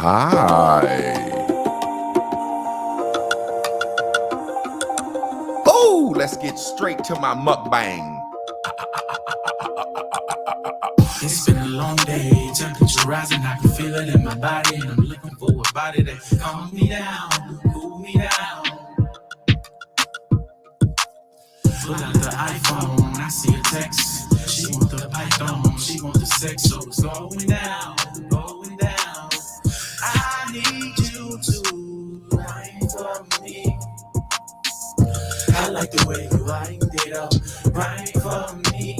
Hi. Oh, let's get straight to my mukbang. It's been a long day, temperature rising, I can feel it in my body, and I'm looking for a body that can calm me down, cool me down. Pull out the iPhone, I see a text. She want the python, she want the sex, so it's going down, going down. I need you to wine for me. I like the way you wind it up, wine for me.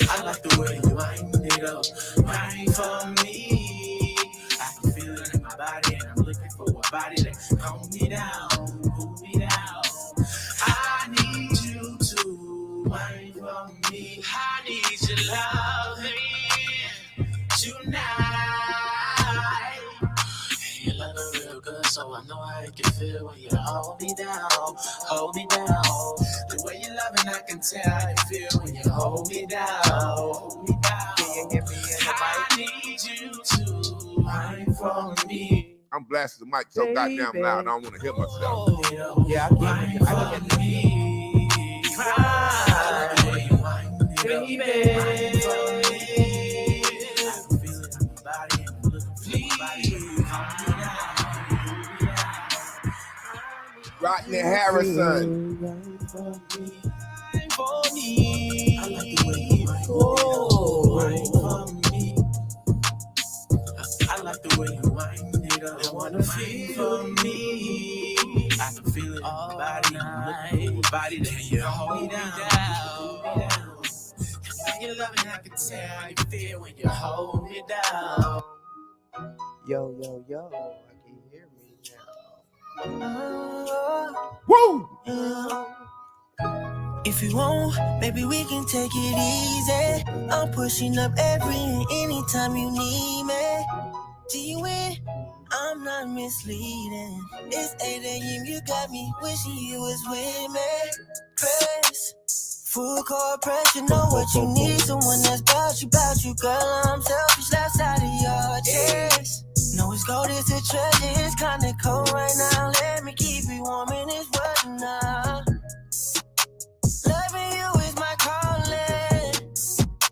I like the way you wind it up, wine for me. I can feel it in my body, and I'm looking for a body that can calm me down, cool me down. I need you to wine for me. I need your loving tonight. You look real good, so I know how you can feel when you hold me down, hold me down. The way you love it, I can tell how you feel when you hold me down, hold me down. I need you to wine for me. I'm blasting the mic so goddamn loud, I don't want to hear myself. Yeah, I can get me. Rodney Harrison. For me. I like the way you wine for me. I like the way you wind it up. I wanna feel for me. I can feel it in my body. I'm looking for a body that you hold me down. When you love me, I can tell how you feel when you hold me down. Yo, I can hear me now. Woo! If you want, maybe we can take it easy. I'm pushing up every and anytime you need me. G-Win, I'm not misleading. It's 8 a.m., you got me wishing you was with me. Press, full court press, you know what you need. Someone that's about you, girl. I'm selfish outside of your chest. No, it's gold, it's a treasure, it's kinda cold right now. Let me keep you warm in this weather now. Loving you is my calling.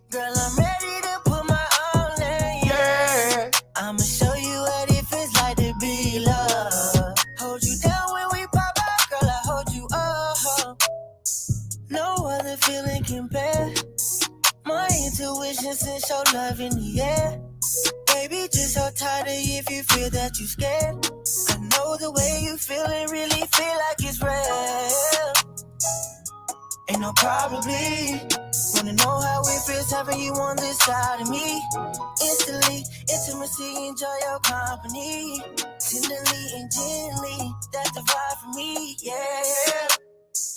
Girl, I'm ready to put my all in. Yeah. I'ma show you what it feels like to be loved. Hold you down when we pop out, girl, I hold you up. No other feeling compare. My intuition sends your love in the air. Baby, just hold tight if you feel that you scared. I know the way you feel and really feel like it's real. Ain't no probably. Wanna know how it feels having you on this side of me. Instantly, intimacy, enjoy your company. Tenderly and gently, that's the vibe for me, yeah.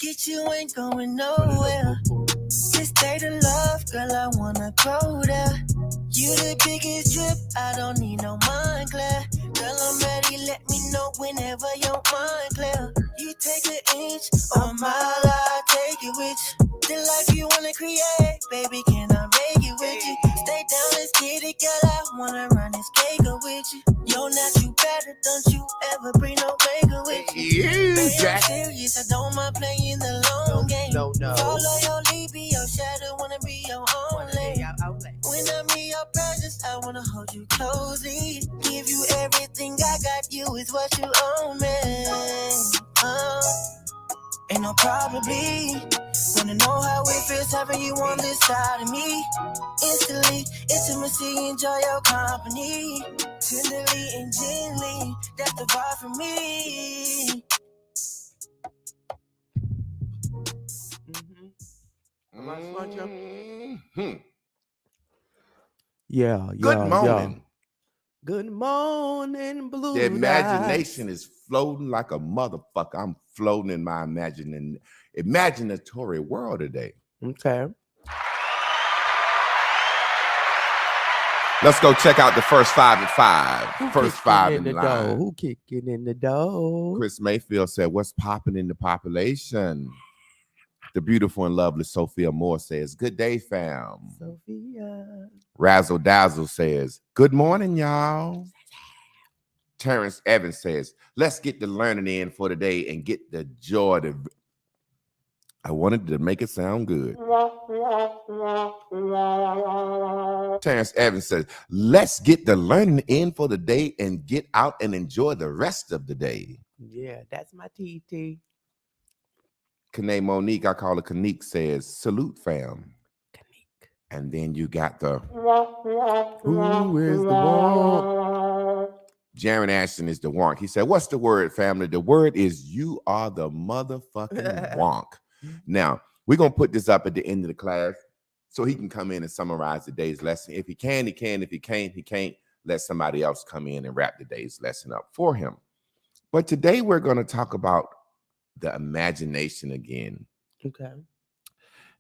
Get you ain't going nowhere. This state of love, girl, I wanna go there. You the biggest drip, I don't need no mind clear. Girl, I'm ready, let me know whenever your mind clear. You take an inch on my life, take it with you. The life you wanna create, baby, can I make it with you? Stay down, let's get it, girl, I wanna run this cake up with you. Yo, not you better, don't you ever bring no maker with you. Baby, I'm serious, I don't mind playing the long game. No. Follow your lead, be your shadow, wanna be your own lane. When I'm in your presence, I wanna hold you closely. Give you everything I got, you is what you own, man. Ain't no probably. Wanna know how it feels having you on this side of me. Instantly, intimacy, enjoy your company. Tenderly and gently, that's the vibe for me. Yeah. Good morning. Good morning, blue. The imagination is floating like a motherfucker. I'm floating in my imaginatory world today. Okay. Let's go check out the first 5 at 5. First 5 in the line. Who kicking in the door? Chris Mayfield said, "What's popping in the population?" The beautiful and lovely Sophia Moore says, "Good day, fam." Sophia. Razzle Dazzle says, good morning, y'all. Terrence Evans says, let's get the learning in for today and get the joy to. I wanted to make it sound good. Terrence Evans says, let's get the learning in for the day and get out and enjoy the rest of the day. Yeah, that's my TT. Kane Monique, I call her Kanique, says, salute, fam. Kanique. And then you got the, who is the wonk? Jaron Ashton is the wonk. He said, what's the word, family? The word is you are the motherfucking wonk. Now, we're going to put this up at the end of the class so he can come in and summarize the day's lesson. If he can, he can. If he can't, he can't. Let somebody else come in and wrap the day's lesson up for him. But today we're going to talk about the imagination again. Okay.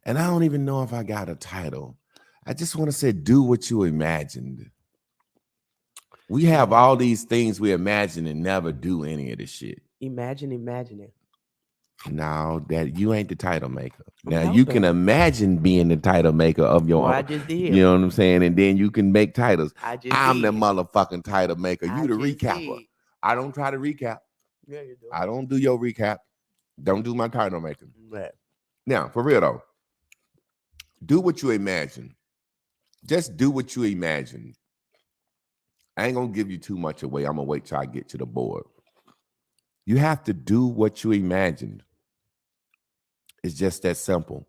And I don't even know if I got a title. I just want to say, do what you imagined. We have all these things we imagine and never do any of this shit. Imagine it. Now that you ain't the title maker. I'm Now helping. you can imagine being the title maker of your Well, I own. just did. You know what I'm saying? And then you can make titles. I'm the did. motherfucking title maker. I You the just recapper. did. I don't try to recap. Yeah, you do. I don't do your recap. Don't do my title making. Right. Now, for real though, do what you imagine. Just do what you imagine. I ain't gonna give you too much away. I'm gonna wait till I get to the board. You have to do what you imagined. It's just that simple.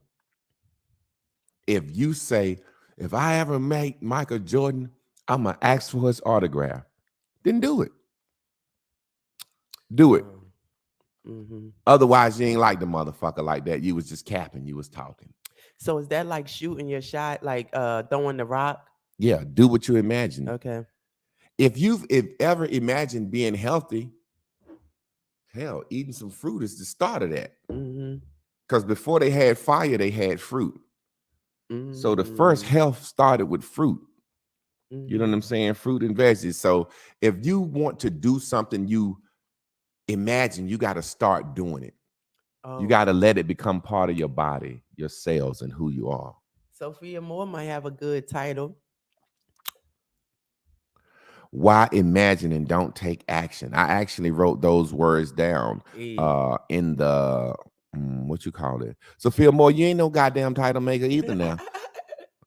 If you say, if I ever make Michael Jordan, I'm gonna ask for his autograph, then do it. Do it. Mm-hmm. Otherwise, you ain't like the motherfucker like that. You was just capping. You was talking. So is that like shooting your shot, like throwing the rock? Yeah, do what you imagine. Okay. If you've ever imagined being healthy, hell, eating some fruit is the start of that. Mm-hmm. Because before they had fire, they had fruit. So the first health started with fruit. You know what I'm saying? Fruit and veggies. So if you want to do something you imagine, you got to start doing it. Oh. You got to let it become part of your body, your cells, and who you are. Sophia Moore might have a good title. Why imagine and don't take action? I actually wrote those words down in the, what you call it? Sophia Moore, you ain't no goddamn title maker either now.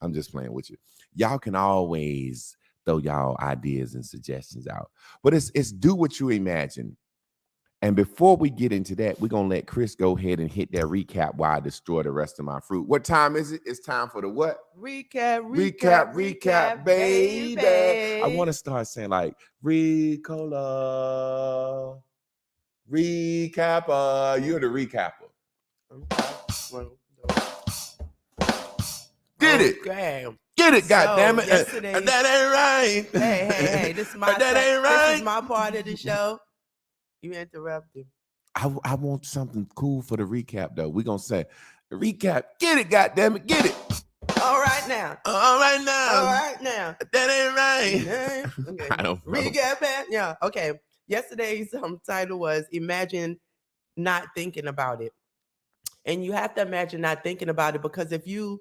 I'm just playing with you. Y'all can always throw y'all ideas and suggestions out. But it's do what you imagine. And before we get into that, we're going to let Chris go ahead and hit that recap while I destroy the rest of my fruit. What time is it? It's time for the what? Recap, baby. I want to start saying like, Ricola, recapper. You're the recapper. Get it. Okay. Get it, So, goddammit. yesterday- That ain't right. Hey, this is my That ain't right. This is my part of the show. You interrupted. I want something cool for the recap, though. We're going to say, recap. Get it, goddammit. Get it. All right now. All right now. All right now. That ain't right. Okay. I don't know. Recap, man. Yeah. Okay. Yesterday's title was Imagine Not Thinking About It. And you have to imagine not thinking about it, because if you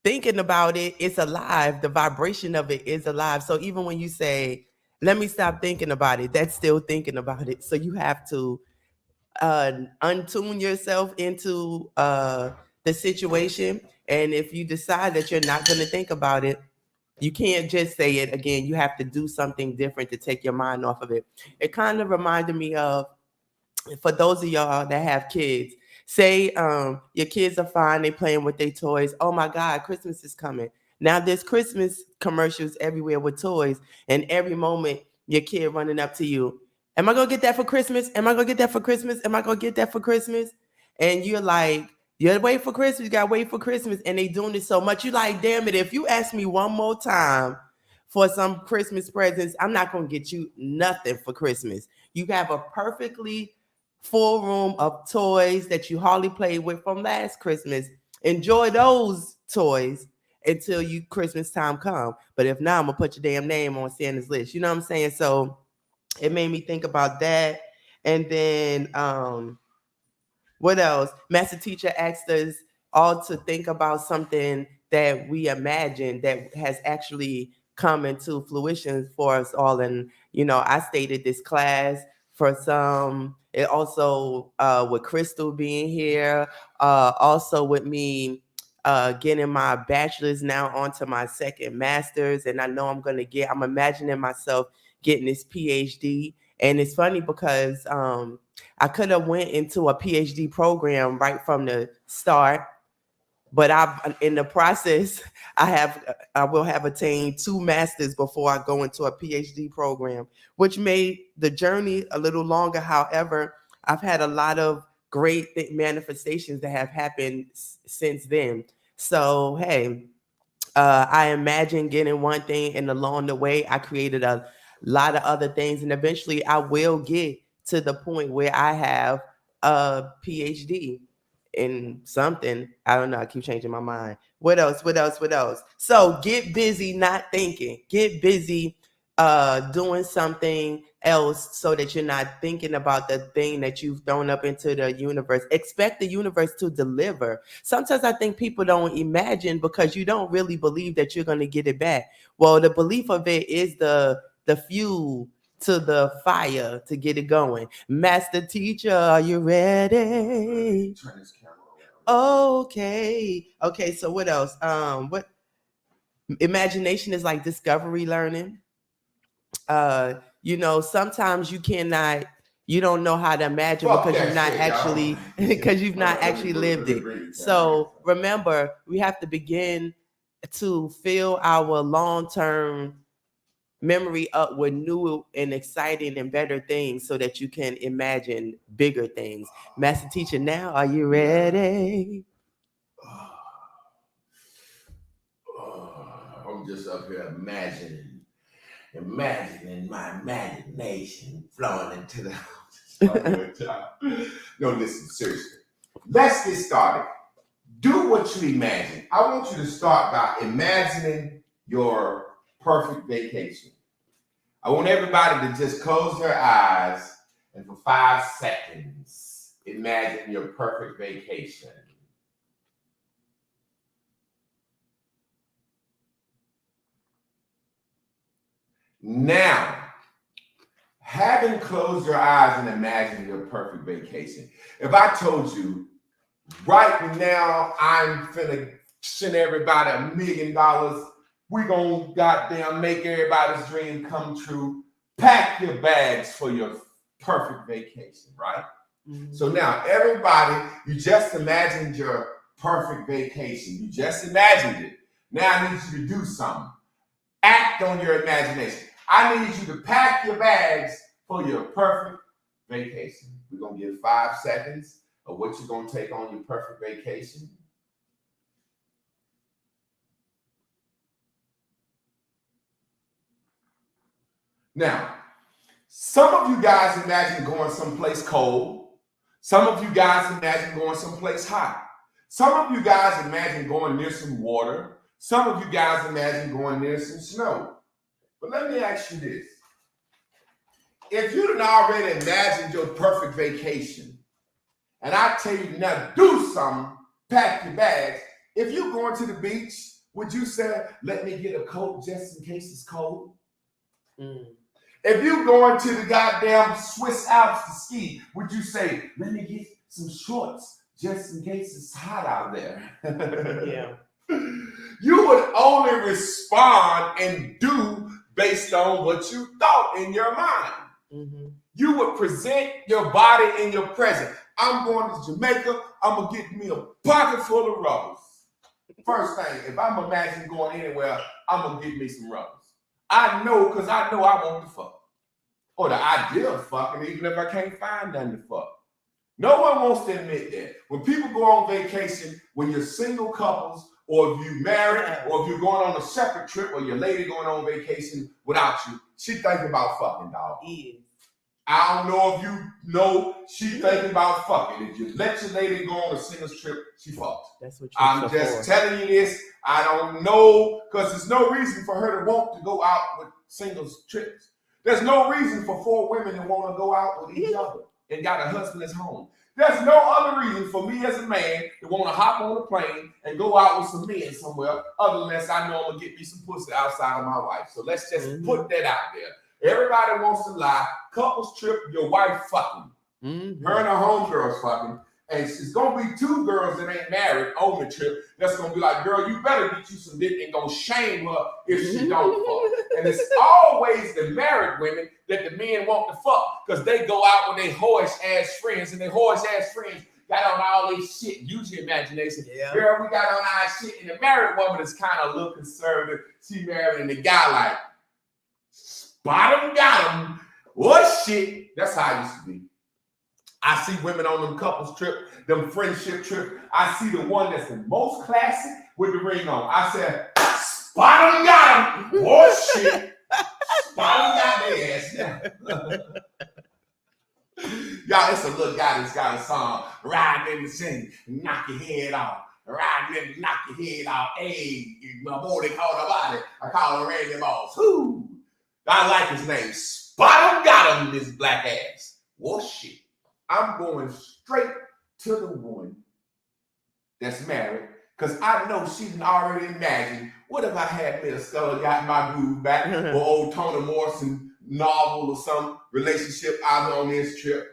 thinking about it, it's alive. The vibration of it is alive. So even when you say, let me stop thinking about it, that's still thinking about it. So you have to untune yourself into the situation. And if you decide that you're not going to think about it, you can't just say it again. You have to do something different to take your mind off of it. It kind of reminded me of, for those of y'all that have kids, say your kids are fine, they playing with their toys. Oh my God, Christmas is coming. Now there's Christmas commercials everywhere with toys, and every moment your kid running up to you, am I gonna get that for Christmas? Am I gonna get that for Christmas? Am I gonna get that for Christmas? And you're like, you're waiting for Christmas, you gotta wait for Christmas, and they doing it so much. You're like, damn it, if you ask me one more time for some Christmas presents, I'm not gonna get you nothing for Christmas. You have a perfectly full room of toys that you hardly played with from last Christmas. Enjoy those toys until you Christmas time come. But if not, I'm gonna put your damn name on Santa's list. You know what I'm saying? So it made me think about that. And then what else? Master teacher asked us all to think about something that we imagine that has actually come into fruition for us all. And, you know, I stated this class for some, it also with Crystal being here, also with me getting my bachelor's now onto my second master's. And I know I'm imagining myself getting this PhD. And it's funny because I could have went into a PhD program right from the start, but in the process, I will have attained 2 masters before I go into a PhD program, which made the journey a little longer. However, I've had a lot of great manifestations that have happened since then. So, hey, I imagine getting one thing, and along the way, I created a lot of other things, and eventually I will get to the point where I have a PhD in something. I don't know. I keep changing my mind. What else? So get busy, not thinking. Get busy doing something else so that you're not thinking about the thing that you've thrown up into the universe. Expect the universe to deliver. Sometimes I think people don't imagine because you don't really believe that you're going to get it back. Well, the belief of it is the fuel to the fire to get it going. Master teacher, are you ready? Turn this camera around. Okay. So what else? What imagination is like discovery learning. You know, sometimes you don't know how to imagine because you've not actually lived it. So remember, we have to begin to fill our long-term memory up with new and exciting and better things so that you can imagine bigger things. Master teacher, now are you ready? I'm just up here imagining my imagination flowing into the house. No, listen, seriously. Let's get started. Do what you imagine. I want you to start by imagining your perfect vacation. I want everybody to just close their eyes and for 5 seconds, imagine your perfect vacation. Now, having closed your eyes and imagined your perfect vacation, if I told you right now I'm finna send everybody $1 million, we gonna goddamn make everybody's dream come true, pack your bags for your perfect vacation, right? Mm-hmm. So now everybody, you just imagined your perfect vacation. You just imagined it. Now I need you to do something. Act on your imagination. I need you to pack your bags for your perfect vacation. We're going to give 5 seconds of what you're going to take on your perfect vacation. Now, some of you guys imagine going someplace cold. Some of you guys imagine going someplace hot. Some of you guys imagine going near some water. Some of you guys imagine going near some snow. But let me ask you this. If you done already imagined your perfect vacation, and I tell you now, do something, pack your bags. If you're going to the beach, would you say, let me get a coat just in case it's cold? Mm. If you're going to the goddamn Swiss Alps to ski, would you say, let me get some shorts just in case it's hot out there? Yeah. You would only respond and do based on what you thought in your mind. Mm-hmm. You would present your body in your present. I'm going to Jamaica. I'm going to get me a pocket full of rubbers. First thing, if I'm imagining going anywhere, I'm going to get me some rubbers. I know because I know I want to fuck. Or the idea of fucking, even if I can't find nothing to fuck. No one wants to admit that. When people go on vacation, when you're single couples, or if you married, or if you're going on a separate trip, or your lady going on vacation without you, she thinking about fucking, dog. Yeah. I don't know if you know she thinking about fucking. If you let your lady go on a singles trip, she fucks. That's what I'm just telling you this. I don't know, because there's no reason for her to want to go out with singles trips. There's no reason for 4 women to want to go out with each other and got a husband that's home. There's no other reason for me as a man to want to hop on a plane and go out with some men somewhere other than I know I'm going to get me some pussy outside of my wife. So let's just put that out there. Everybody wants to lie. Couples trip, your wife fucking. Her and her homegirls fucking. And it's going to be two girls that ain't married on the trip that's going to be like, girl, you better get you some dick and going to shame her if she don't fuck. And it's always the married women that the men want to fuck because they go out with their whorish-ass friends, and their whorish-ass friends got on all this shit. Use your imagination. Yeah. Girl, we got on our shit. And the married woman is kind of a little conservative. She married, and the guy like, bottom got him. What shit? That's how it used to be. I see women on them couples trip, them friendship trip. I see the one that's the most classy with the ring on. I said, spot him, got him. Oh shit. Spot him, got their ass. Y'all, it's a little guy that's got a song, riding in the city, knock your head off. Riding in, knock your head off. Hey, my boy, they call him about it. I call him Randy Moss. Who? I like his name. Spot him, got him, this black ass. Oh shit. I'm going straight to the one that's married because I know she can already imagine, what if I had me a Stella got my groove back or old Toni Morrison novel or some relationship out on this trip.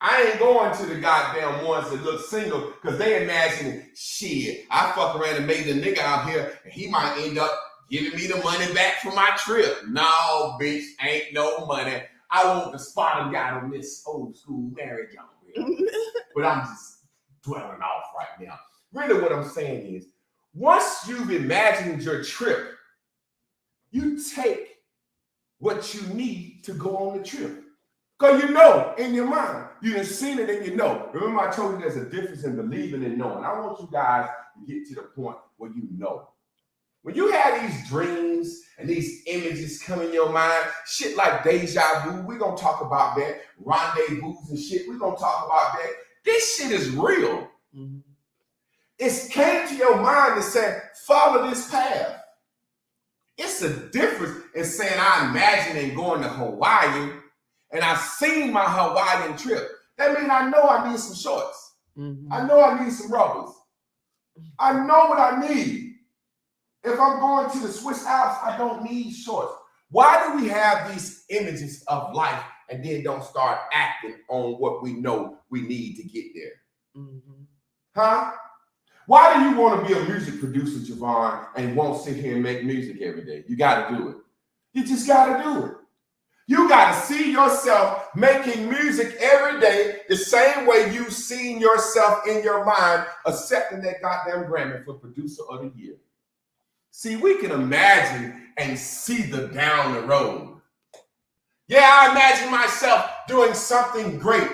I ain't going to the goddamn ones that look single because they imagine, shit, I fuck around and made the nigga out here and he might end up giving me the money back for my trip. No, bitch, ain't no money. I want the spot and got on this old school marriage young. But I'm just dwelling off right now. Really what I'm saying is, once you've imagined your trip, you take what you need to go on the trip. Because you know in your mind, you done seen it and you know. Remember I told you there's a difference in believing and knowing. I want you guys to get to the point where you know. When you have these dreams and these images come in your mind, shit like deja vu, we're going to talk about that. Rendezvous and shit, we're going to talk about that. This shit is real. Mm-hmm. It's came to your mind and said, follow this path. It's a difference in saying I imagine going to Hawaii and I seen my Hawaiian trip. That means I know I need some shorts. Mm-hmm. I know I need some rubbers. I know what I need. If I'm going to the Swiss Alps, I don't need shorts. Why do we have these images of life and then don't start acting on what we know we need to get there? Mm-hmm. Huh? Why do you want to be a music producer, Javon, and won't sit here and make music every day? You got to do it. You just got to do it. You got to see yourself making music every day the same way you've seen yourself in your mind accepting that goddamn Grammy for Producer of the Year. See, we can imagine and see the down the road. Yeah, I imagine myself doing something great.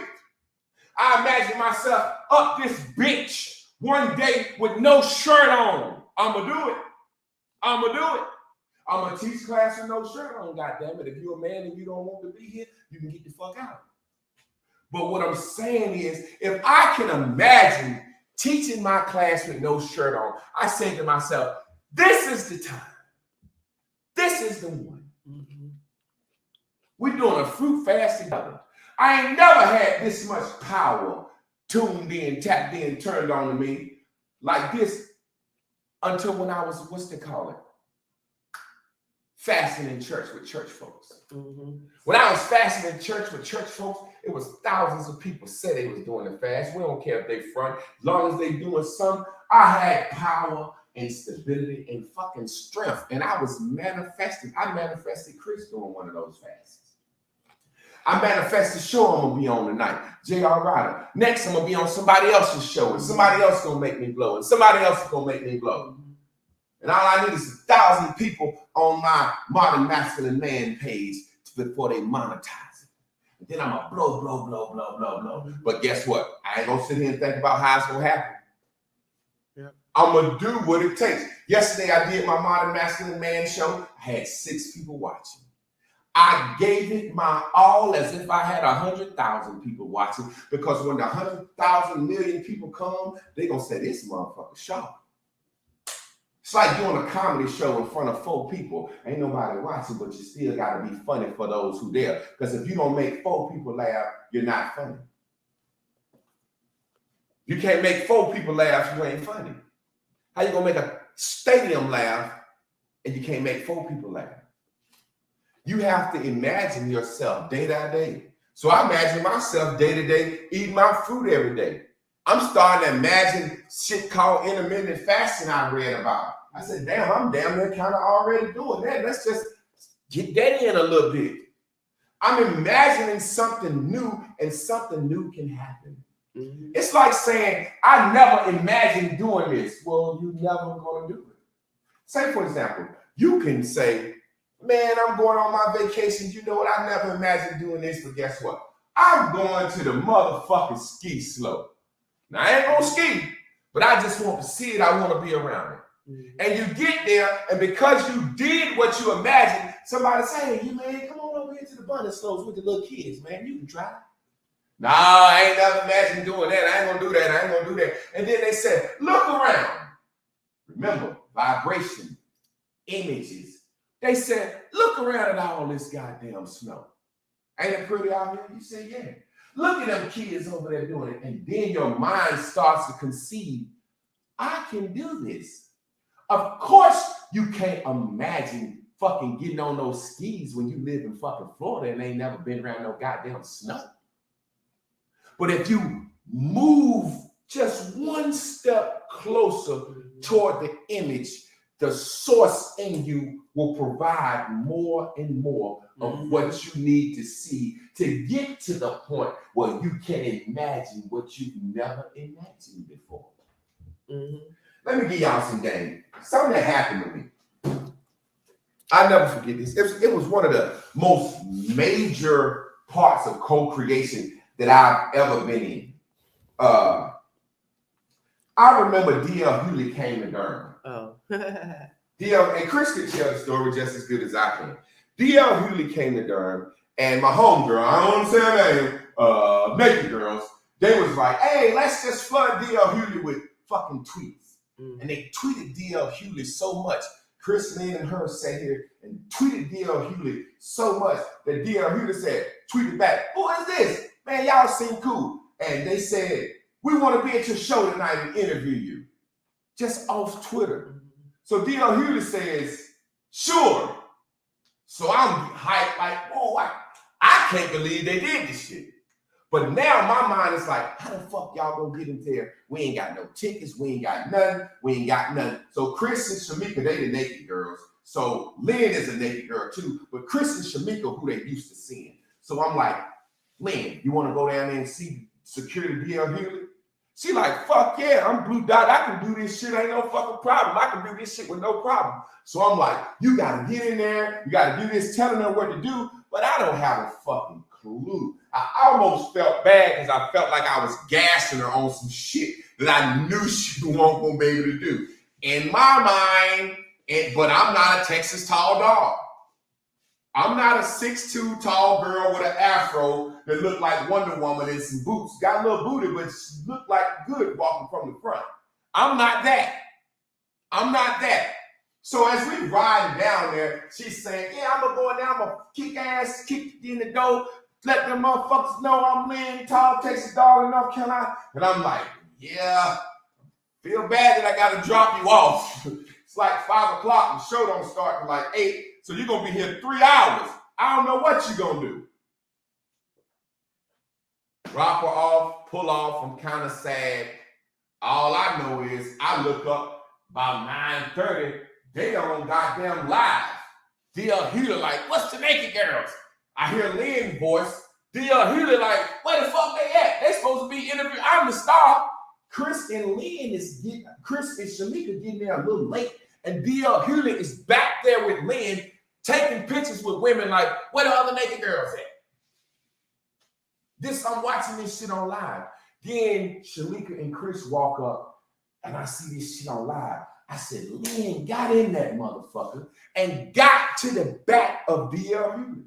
I imagine myself up this bitch one day with no shirt on. I'ma do it. I'ma do it. I'ma teach class with no shirt on, goddammit. If you're a man and you don't want to be here, you can get the fuck out. But what I'm saying is, if I can imagine teaching my class with no shirt on, I say to myself, this is the time. This is the one. Mm-hmm. We're doing a fruit fast together. I ain't never had this much power tuned in, tapped in, turned on to me like this until when I was, what's they call it? Fasting in church with church folks. Mm-hmm. When I was fasting in church with church folks, it was thousands of people said they was doing the fast. We don't care if they front. As long as they doing something, I had power and stability and fucking strength. And I was manifesting. I manifested Chris doing one of those fasts. I manifested show I'm going to be on tonight. J.R. Ryder. Next, I'm going to be on somebody else's show. And somebody else going to make me blow. And somebody else is going to make me blow. And all I need is 1,000 people on my Modern Masculine Man page before they monetize it. And then I'm going to blow, blow, blow, blow, blow, blow. But guess what? I ain't going to sit here and think about how it's going to happen. I'm going to do what it takes. Yesterday, I did my Modern Masculine Man show. I had 6 people watching. I gave it my all as if I had 100,000 people watching, because when the 100,000 million people come, they're going to say, this motherfucker sharp. It's like doing a comedy show in front of 4 people. Ain't nobody watching, but you still got to be funny for those who there. Because if you don't make 4 people laugh, you're not funny. You can't make 4 people laugh, you ain't funny. How you gonna make a stadium laugh and you can't make 4 people laugh? You have to imagine yourself day by day. So I imagine myself day to day eating my fruit every day. I'm starting to imagine shit called intermittent fasting I read about. I said, damn, I'm damn near kind of already doing that. Let's just get that in a little bit. I'm imagining something new, and something new can happen. Mm-hmm. It's like saying, I never imagined doing this. Well, you're never going to do it. Say, for example, you can say, man, I'm going on my vacation. You know what? I never imagined doing this, but guess what? I'm going to the motherfucking ski slope. Now, I ain't going to ski, but I just want to see it. I want to be around it. Mm-hmm. And you get there, and because you did what you imagined, somebody say, hey, you man, come on over here to the bunny slopes with the little kids, man. You can try. Nah, I ain't never imagined doing that. I ain't gonna do that. I ain't gonna do that. And then they said, look around. Remember, vibration, images. They said, look around at all this goddamn snow. Ain't it pretty out here? You say, yeah. Look at them kids over there doing it. And then your mind starts to conceive, I can do this. Of course, you can't imagine fucking getting on those skis when you live in fucking Florida and ain't never been around no goddamn snow. But if you move just one step closer toward the image, the source in you will provide more and more of what you need to see to get to the point where you can imagine what you've never imagined before. Mm-hmm. Let me give y'all some game. Something that happened to me. I never forget this. It was one of the most major parts of co-creation that I've ever been in. I remember D.L. Hewley came to Durham. Oh. D.L. and Chris can tell the story just as good as I can. D.L. Hewley came to Durham, and my homegirl, I don't want to say her name, Naked Girls, they was like, hey, let's just flood D.L. Hewley with fucking tweets. And they tweeted D.L. Hewley so much. Chris Lynn and her sat here and tweeted D.L. Hewley so much that D.L. Hewley said, tweeted back, who is this? Man, y'all seem cool. And they said, we want to be at your show tonight and interview you. Just off Twitter. So D.L. Hewley says, sure. So I'm hyped like, oh, I can't believe they did this shit. But now my mind is like, how the fuck y'all gonna get in there? We ain't got no tickets. We ain't got nothing. We ain't got nothing. So Chris and Shamika, they the Naked Girls. So Lynn is a Naked Girl too. But Chris and Shamika, who they used to seeing. So I'm like, Lynn, you want to go down there and see Security D.L. Hewley? She like, fuck yeah, I'm Blue Dot. I can do this shit. Ain't no fucking problem. I can do this shit with no problem. So I'm like, you got to get in there. You got to do this, telling her what to do. But I don't have a fucking clue. I almost felt bad because I felt like I was gassing her on some shit that I knew she wasn't going to be able to do. In my mind, but I'm not a Texas tall dog. I'm not a 6'2" tall girl with an afro that looked like Wonder Woman and some boots. Got a little booty, but she looked like good walking from the front. I'm not that. I'm not that. So as we riding down there, she's saying, yeah, I'm going to go in there. I'm going to kick ass, kick in the door, let them motherfuckers know I'm Lynn, tall Texas dog in North Carolina. And I'm like, yeah, feel bad that I got to drop you off. It's like 5 o'clock. The show don't start until like 8. So you're going to be here 3 hours. I don't know what you're going to do. Drop her off, pull off. I'm kind of sad. All I know is I look up about 9:30. They on goddamn live. D.L. Hewley like, what's the Naked Girls? I hear Lynn's voice. D.L. Hewley like, where the fuck they at? They supposed to be interviewed. I'm the star. Chris and Shamika getting there a little late. And D.L. Hewley is back there with Lynn, taking pictures with women like, where the other Naked Girls at? I'm watching this shit on live. Then Shamika and Chris walk up, and I see this shit on live. I said, Lynn got in that motherfucker and got to the back of D.L. Hewley.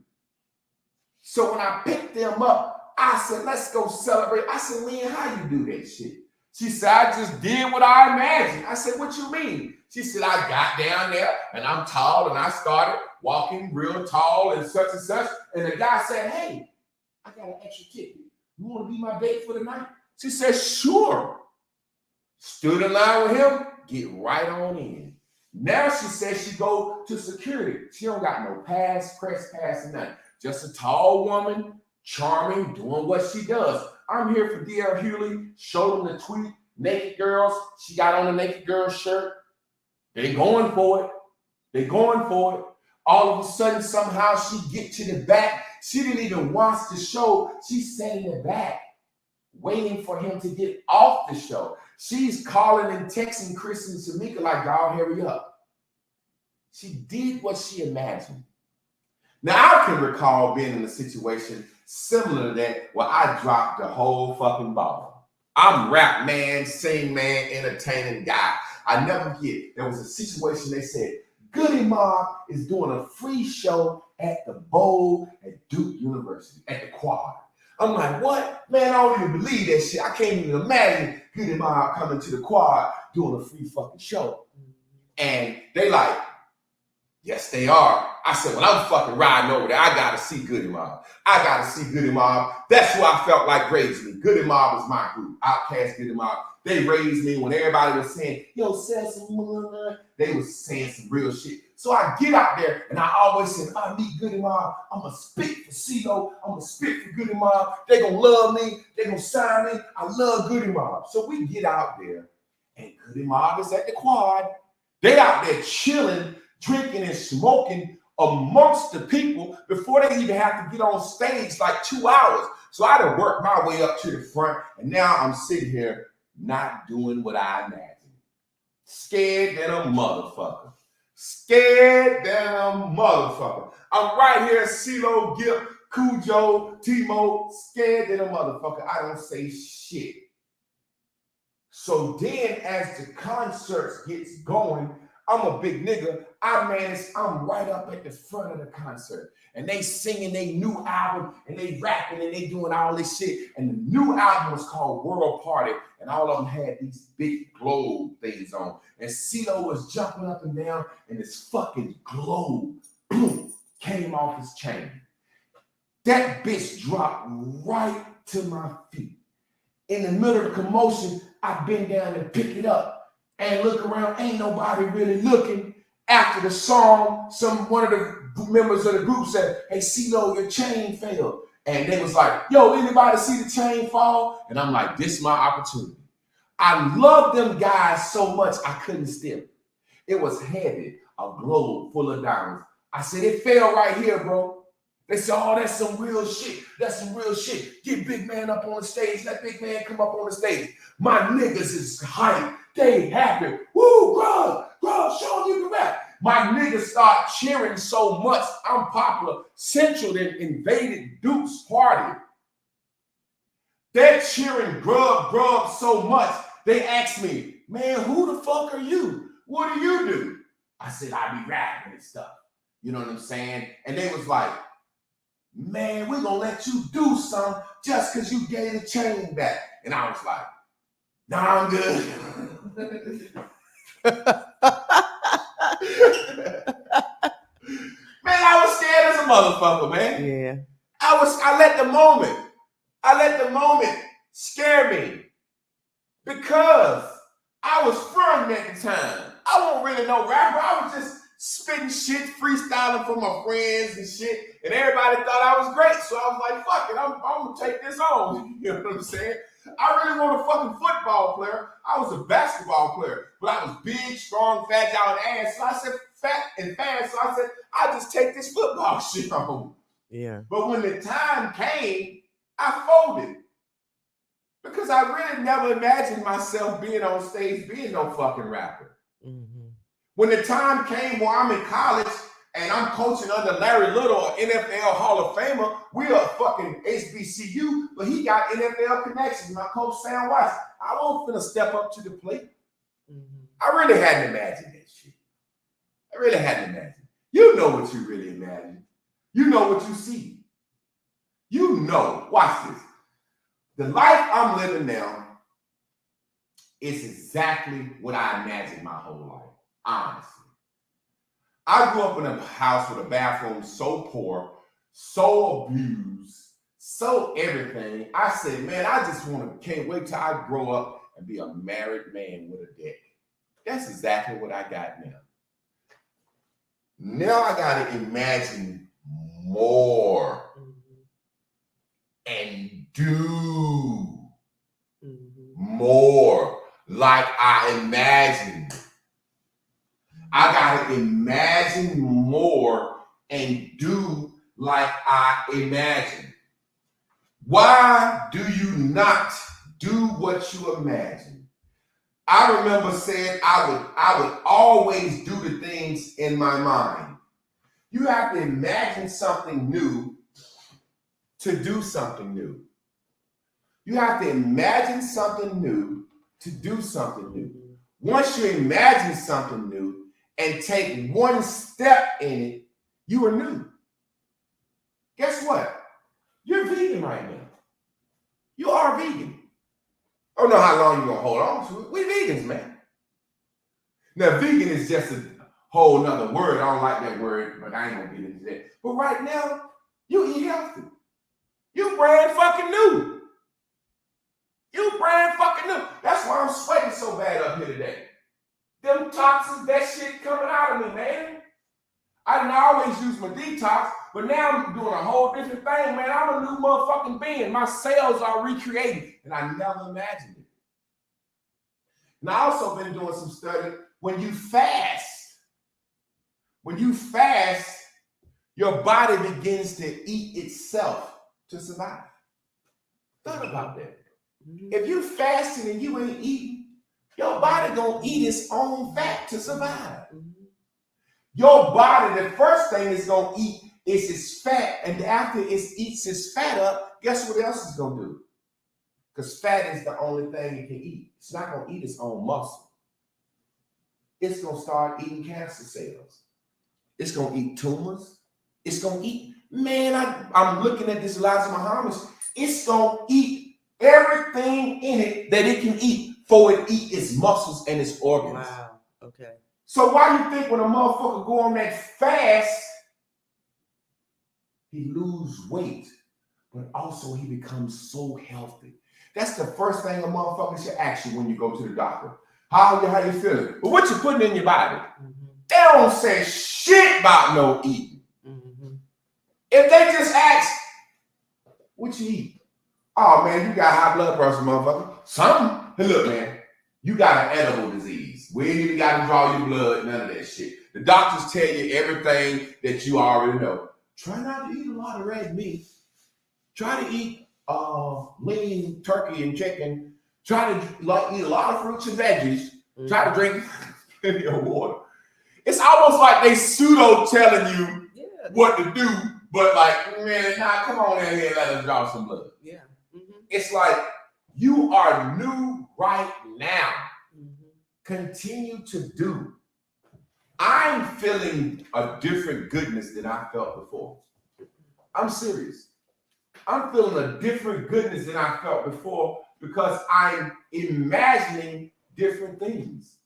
So when I picked them up, I said, let's go celebrate. I said, Lynn, how you do that shit? She said, I just did what I imagined. I said, what you mean? She said, I got down there and I'm tall and I started walking real tall and such. And the guy said, hey, I got an extra ticket. You want to be my date for the night? She said, sure. Stood in line with him, get right on in. Now she says she go to security. She don't got no pass, press pass, or nothing. Just a tall woman, charming, doing what she does. I'm here for D.L. Hughley. Showed them the tweet. Naked girls. She got on a naked girl shirt. They going for it. They going for it. All of a sudden, somehow she get to the back. She didn't even watch the show. She sat in the back, waiting for him to get off the show. She's calling and texting Chris and Tamika like, y'all hurry up. She did what she imagined. Now, I can recall being in a situation similar to that where I dropped the whole fucking ball. I'm rap man, sing man, entertaining guy. I never forget, there was a situation they said, Goody Mob is doing a free show at the Bowl at Duke University, at the Quad. I'm like, what? Man, I don't even believe that shit. I can't even imagine Goody Mob coming to the Quad doing a free fucking show. And they like, yes, they are. I said, well, I'm fucking riding over there. I gotta see Goody Mob. I gotta see Goody Mob. That's who I felt like raised me. Goody Mob was my group. Outkast, Goody Mob. They raised me when everybody was saying, yo, sell some money. They was saying some real shit. So I get out there and I always said, if I meet Goody Mob, I'm gonna spit for CeeLo. I'm gonna spit for Goody Mob. They gonna love me. They gonna sign me. I love Goody Mob. So we get out there and Goody Mob is at the Quad. They out there chilling, drinking and smoking amongst the people before they even have to get on stage like 2 hours. So I done worked my way up to the front and now I'm sitting here not doing what I imagined. Scared than a motherfucker. Scared than a motherfucker. I'm right here, CeeLo, Gipp, Cujo, Timo, scared than a motherfucker. I don't say shit. So then as the concerts gets going, I'm a big nigga. I'm right up at the front of the concert. And they singing their new album and they rapping and they doing all this shit. And the new album was called World Party. And all of them had these big globe things on. And CeeLo was jumping up and down and this fucking globe came off his chain. That bitch dropped right to my feet. In the middle of the commotion, I bend down and pick it up. And look around, ain't nobody really looking. After the song, one of the members of the group said, hey, CeeLo, your chain fell. And they was like, yo, anybody see the chain fall? And I'm like, this is my opportunity. I love them guys so much, I couldn't steal it. It was heavy, a globe full of diamonds. I said, it fell right here, bro. They said, oh, that's some real shit. That's some real shit. Get big man up on the stage. Let big man come up on the stage. My niggas is hype. They happy. Woo, bro, show you the rap. My niggas start cheering so much. I'm popular. Central then invaded Duke's party. They're cheering Grub so much. They asked me, man, who the fuck are you? What do you do? I said, I be rapping and stuff. You know what I'm saying? And they was like, man, we're gonna let you do something just because you gave the chain back. And I was like, nah, I'm good. Man, I was scared as a motherfucker, man. Yeah. I let the moment scare me because I was from at the time. I wasn't really no rapper. I was just spitting shit, freestyling for my friends and shit, and everybody thought I was great. So I was like, fuck it, I'm gonna take this on. You know what I'm saying? I really wasn't a fucking football player. I was a basketball player, but I was big, strong, fat, down ass. So I said, fat and fast. So I said, I'll just take this football shit on. Yeah. But when the time came, I folded. Because I really never imagined myself being on stage, being no fucking rapper. Mm-hmm. When the time came where I'm in college and I'm coaching under Larry Little, NFL Hall of Famer, we're a fucking HBCU, but he got NFL connections. My coach, Sam Watson, I wasn't finna step up to the plate. Mm-hmm. I really hadn't imagined that shit. I really hadn't imagined. You know what you really imagine. You know what you see. You know. Watch this. The life I'm living now is exactly what I imagined my whole life. Honestly. I grew up in a house with a bathroom so poor, so abused, so everything. I said, man, I just can't wait till I grow up and be a married man with a deck. That's exactly what I got now. Now I got to imagine more and do more like I imagined. I got to imagine more and do like I imagined. Why do you not do what you imagine? I remember saying I would always do the things in my mind. You have to imagine something new to do something new. You have to imagine something new to do something new. Once you imagine something new and take one step in it, you are new. Guess what? You're vegan right now. You are vegan. I don't know how long you're going to hold on to it. We vegans, man. Now, vegan is just a whole nother word. I don't like that word, but I ain't going to get into that. But right now, you eat healthy. You brand fucking new. You brand fucking new. That's why I'm sweating so bad up here today. Them toxins, that shit coming out of me, man. I didn't always use my detox, but now I'm doing a whole different thing, man. I'm a new motherfucking being. My cells are recreating, and I never imagined it. And I also been doing some study. When you fast, your body begins to eat itself to survive. Thought about that. If you fasting and you ain't eating, your body gonna eat its own fat to survive. Your body, the first thing it's gonna eat is its fat, and after it eats its fat up, guess what else it's gonna do? Because fat is the only thing it can eat. It's not gonna eat its own muscle. It's gonna start eating cancer cells. It's gonna eat tumors. It's gonna eat, man, I'm looking at this Elijah Muhammad. It's gonna eat everything in it that it can eat before it eat its muscles and its organs. Wow. Okay. So why you think when a motherfucker go on that fast, he lose weight, but also he becomes so healthy? That's the first thing a motherfucker should ask you when you go to the doctor. How you feeling? But what you putting in your body? They don't say shit about no eating. If they just ask, what you eat? Oh man, you got high blood pressure, motherfucker. Something. Hey, look, man, you got an edible disease. We ain't even got to draw your blood, none of that shit. The doctors tell you everything that you already know. Try not to eat a lot of red meat. Try to eat lean turkey and chicken. Try to eat a lot of fruits and veggies. Try to drink plenty of water. It's almost like they pseudo telling you what to do, but like, man, nah, come on in here and let us draw some blood. Yeah. It's like you are new right now. Continue to do. I'm feeling a different goodness than I felt before. I'm serious. I'm feeling a different goodness than I felt before because I'm imagining different things.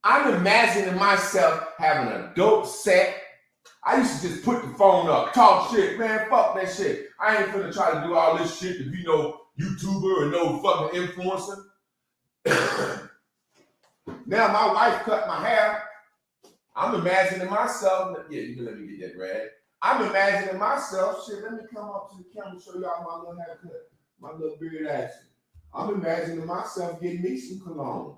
I'm imagining myself having a dope set. I used to just put the phone up, talk shit, man, fuck that shit. I ain't finna try to do all this shit to be no YouTuber or no fucking influencer. Now my wife cut my hair. I'm imagining myself. Yeah, you can let me get that rag. I'm imagining myself. Shit, let me come up to the camera and show y'all my little haircut, my little beard action. I'm imagining myself getting me some cologne.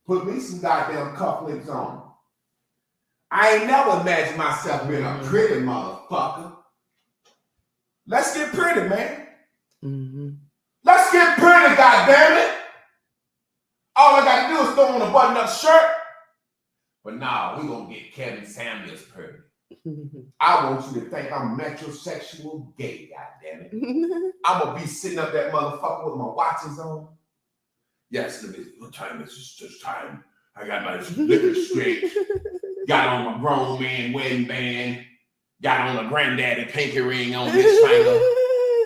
Put me some goddamn cufflinks on. I ain't never imagined myself being a pretty motherfucker. Let's get pretty, man. Let's get pretty, goddammit. All I gotta do is throw on a button-up shirt. But nah, we gonna get Kevin Samuels pretty. I want you to think I'm metrosexual gay, goddammit. I'm gonna be sitting up that motherfucker with my watches on. Yes, what time is this? Just time. I got my liquor straight. Got on my grown man wedding band. Got on a granddaddy pinky ring on this finger.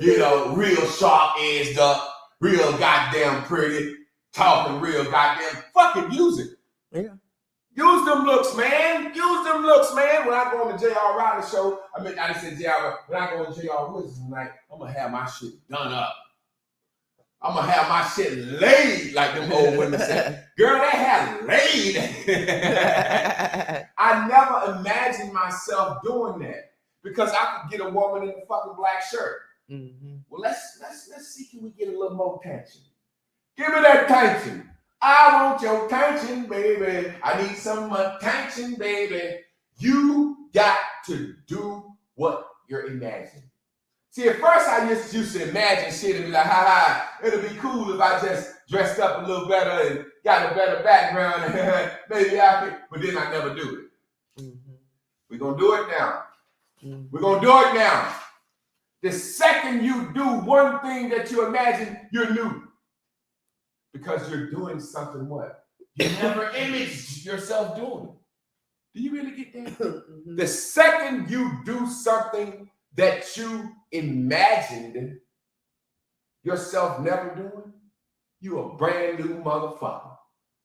You know, real sharp edged up, real goddamn pretty, talking real goddamn fucking music. Yeah. Use them looks, man. Use them looks, man. When I go on the J.R. Riley show, I just said J.R. When I go on J.R. Woods tonight, I'm gonna have my shit done up. I'm gonna have my shit laid, like them old women say. Girl, that hair laid. I never imagined myself doing that because I could get a woman in a fucking black shirt. Mm-hmm. Well, let's see, can we get a little more tension? Give me that tension. I want your tension, baby. I need some attention, baby. You got to do what you're imagining. See, at first I used to imagine shit and be like, ha, it'll be cool if I just dressed up a little better and got a better background and maybe I could, but then I never do it. Mm-hmm. We're going to do it now. Mm-hmm. We're going to do it now. The second you do one thing that you imagine, you're new. Because you're doing something what? You never imaged yourself doing it. Do you really get that? Mm-hmm. The second you do something that you imagined yourself never doing, you a brand new motherfucker.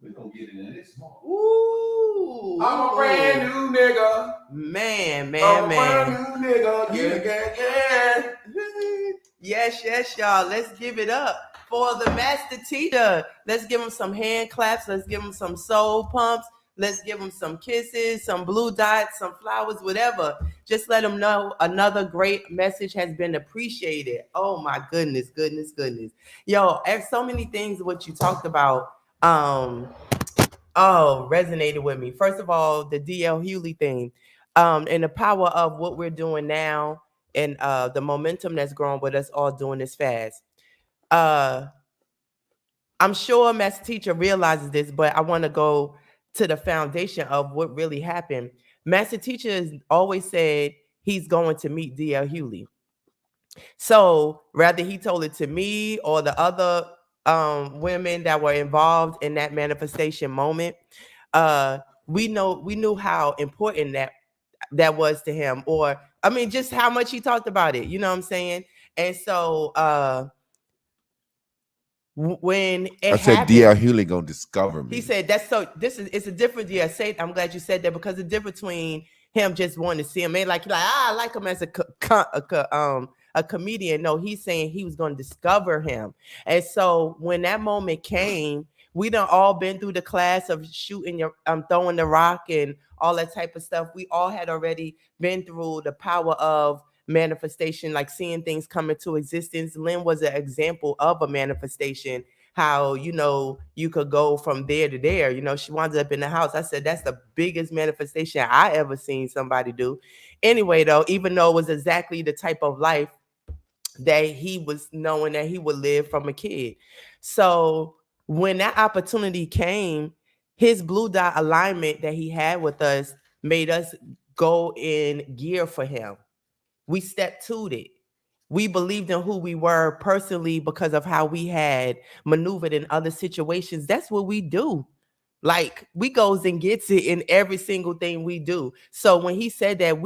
We're going to get into this more. Ooh. I'm a brand new nigga. Man. I'm a brand new nigga. Yeah. Yes, y'all. Let's give it up for the master teacher. Let's give him some hand claps. Let's give him some soul pumps. Let's give him some kisses, some blue dots, some flowers, whatever. Just let him know another great message has been appreciated. Oh my goodness. Yo, so many things what you talked about resonated with me. First of all, the DL Hughley thing, and the power of what we're doing now and the momentum that's growing with us all doing this fast. I'm sure Master Teacher realizes this, but I want to go to the foundation of what really happened. Master Teacher has always said he's going to meet DL Hughley. So rather he told it to me or the other women that were involved in that manifestation moment, we knew how important that was to him, or I mean just how much he talked about it, you know what I'm saying? And so when it I said happened, DL Hughley gonna discover me. he said it's a different deal. I'm glad you said that, because the difference between him just wanting to see him, ain't like I like him as a comedian. No, he's saying he was going to discover him. And so when that moment came, we done all been through the class of shooting throwing the rock and all that type of stuff. We all had already been through the power of manifestation, like seeing things come into existence. Lynn was an example of a manifestation, how, you could go from there to there. She wound up in the house. I said, that's the biggest manifestation I ever seen somebody do. Anyway, though, even though it was exactly the type of life that he was knowing that he would live from a kid. So when that opportunity came, his blue dot alignment that he had with us made us go in gear for him. We stepped to it. We believed in who we were personally because of how we had maneuvered in other situations. That's what we do. Like, we goes and gets it in every single thing we do. So when he said that,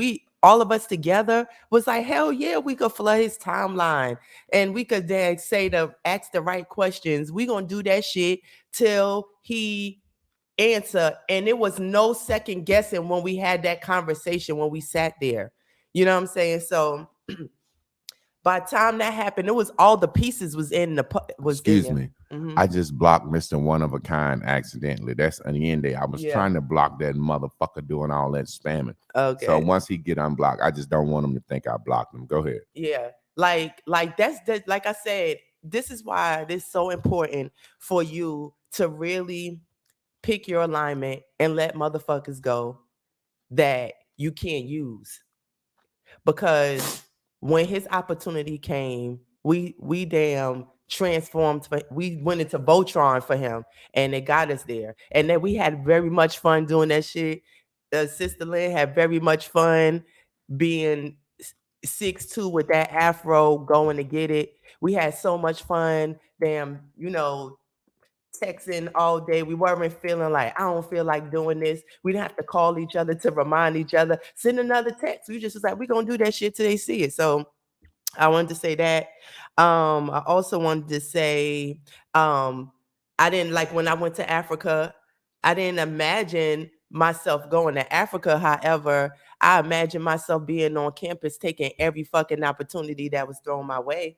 all of us together was like, hell yeah, we could flood his timeline and we could then ask the right questions. We gonna do that shit till he answer. And it was no second guessing when we had that conversation, when we sat there. You know what I'm saying? So by the time that happened, it was all the pieces was in the Excuse me. Mm-hmm. I just blocked Mr. One of a Kind accidentally. That's an end day. I was trying to block that motherfucker doing all that spamming. Okay. So once he get unblocked, I just don't want him to think I blocked him. Go ahead. Yeah. Like like I said, this is why it is so important for you to really pick your alignment and let motherfuckers go that you can't use. Because when his opportunity came, we damn transformed. We went into Voltron for him, and it got us there. And then we had very much fun doing that shit. Sister Lynn had very much fun being 6'2" with that afro, going to get it. We had so much fun. Damn, texting all day. We weren't feeling like, I don't feel like doing this. We didn't have to call each other to remind each other. Send another text. We just was like, we're going to do that shit till they see it. So I wanted to say that. I also wanted to say, I didn't, like, when I went to Africa, I didn't imagine myself going to Africa. However, I imagined myself being on campus, taking every fucking opportunity that was thrown my way.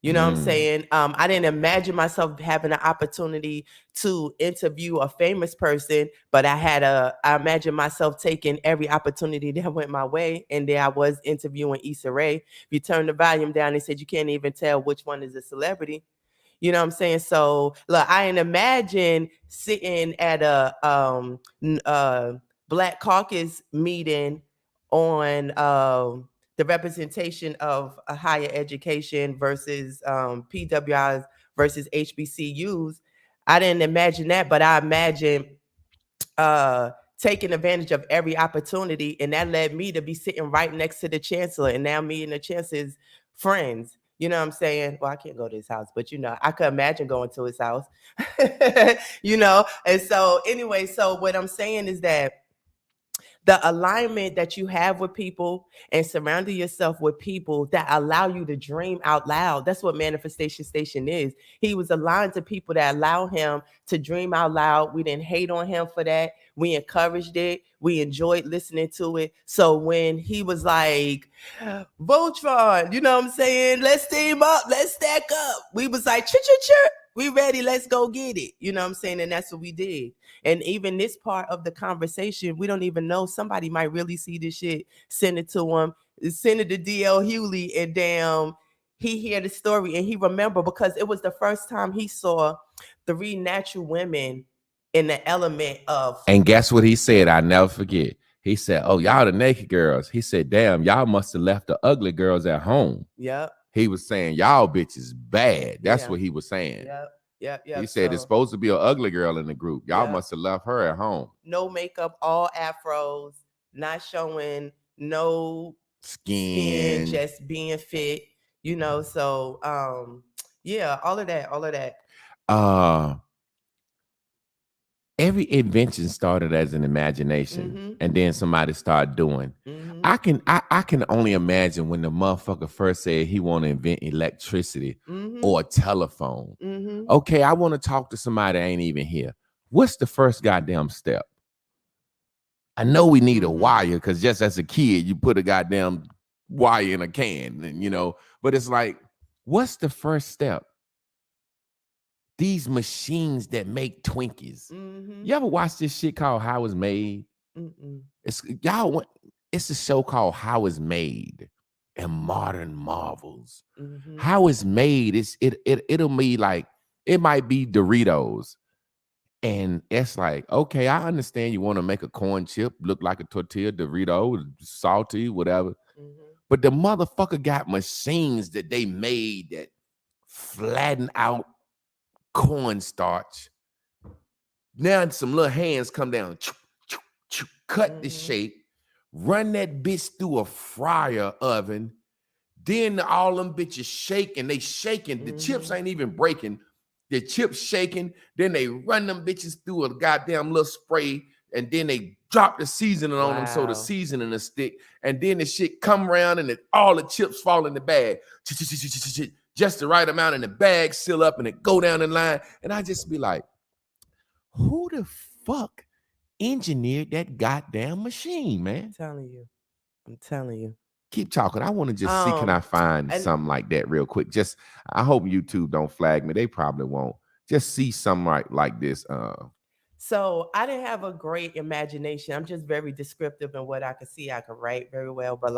You know what I'm saying? I didn't imagine myself having an opportunity to interview a famous person, but I imagined myself taking every opportunity that went my way. And there I was interviewing Issa Rae. If you turn the volume down, they said you can't even tell which one is a celebrity. You know what I'm saying? So look, I didn't imagine sitting at a Black Caucus meeting on the representation of a higher education versus PWIs versus HBCUs. I didn't imagine that, but I imagined taking advantage of every opportunity, and that led me to be sitting right next to the chancellor, and now me and the chancellor's friends. You know what I'm saying? Well, I can't go to his house, but I could imagine going to his house. And so anyway, so what I'm saying is that the alignment that you have with people and surrounding yourself with people that allow you to dream out loud. That's what Manifestation Station is. He was aligned to people that allow him to dream out loud. We didn't hate on him for that. We encouraged it. We enjoyed listening to it. So when he was like, Voltron, you know what I'm saying? Let's team up. Let's stack up. We was like, chir. We ready. Let's go get it. You know what I'm saying? And that's what we did. And even this part of the conversation, we don't even know. Somebody might really see this shit, send it to him, send it to DL Hewley, and damn, he hear the story and he remember, because it was the first time he saw 3 natural women in the element of. And guess what he said? I never forget. He said, "Oh, y'all the naked girls." He said, "Damn, y'all must have left the ugly girls at home." Yep. He was saying, "Y'all bitches bad." That's what he was saying. Yep. He said, "It's supposed to be an ugly girl in the group. Y'all must have left her at home." No makeup, all afros, not showing no skin, just being fit. So all of that. Every invention started as an imagination, and then somebody started doing. I can only imagine when the motherfucker first said he want to invent electricity or a telephone. Okay, I want to talk to somebody that ain't even here. What's the first goddamn step? I know we need a wire, because just as a kid, you put a goddamn wire in a can, and but it's like, what's the first step? These machines that make Twinkies. You ever watch this shit called How It's Made? It's a show called How It's Made and Modern Marvels. How It's Made it'll be like, it might be Doritos. And it's like, okay, I understand you want to make a corn chip look like a tortilla, Dorito, salty, whatever. But the motherfucker got machines that they made that flatten out cornstarch. Now some little hands come down, cut the shape, run that bitch through a fryer oven. Then all them bitches shake, and they shaking. The chips ain't even breaking. The chips shaking. Then they run them bitches through a goddamn little spray, and then they drop the seasoning on them so the seasoning will stick. And then the shit come around, and all the chips fall in the bag. Just the right amount, in the bag seal up, and it go down the line. And I just be like, who the fuck engineered that goddamn machine, man? I'm telling you. Keep talking. I want to just see, can I find something like that real quick? Just, I hope YouTube don't flag me. They probably won't. Just see something like this. So I didn't have a great imagination. I'm just very descriptive in what I could see. I could write very well, but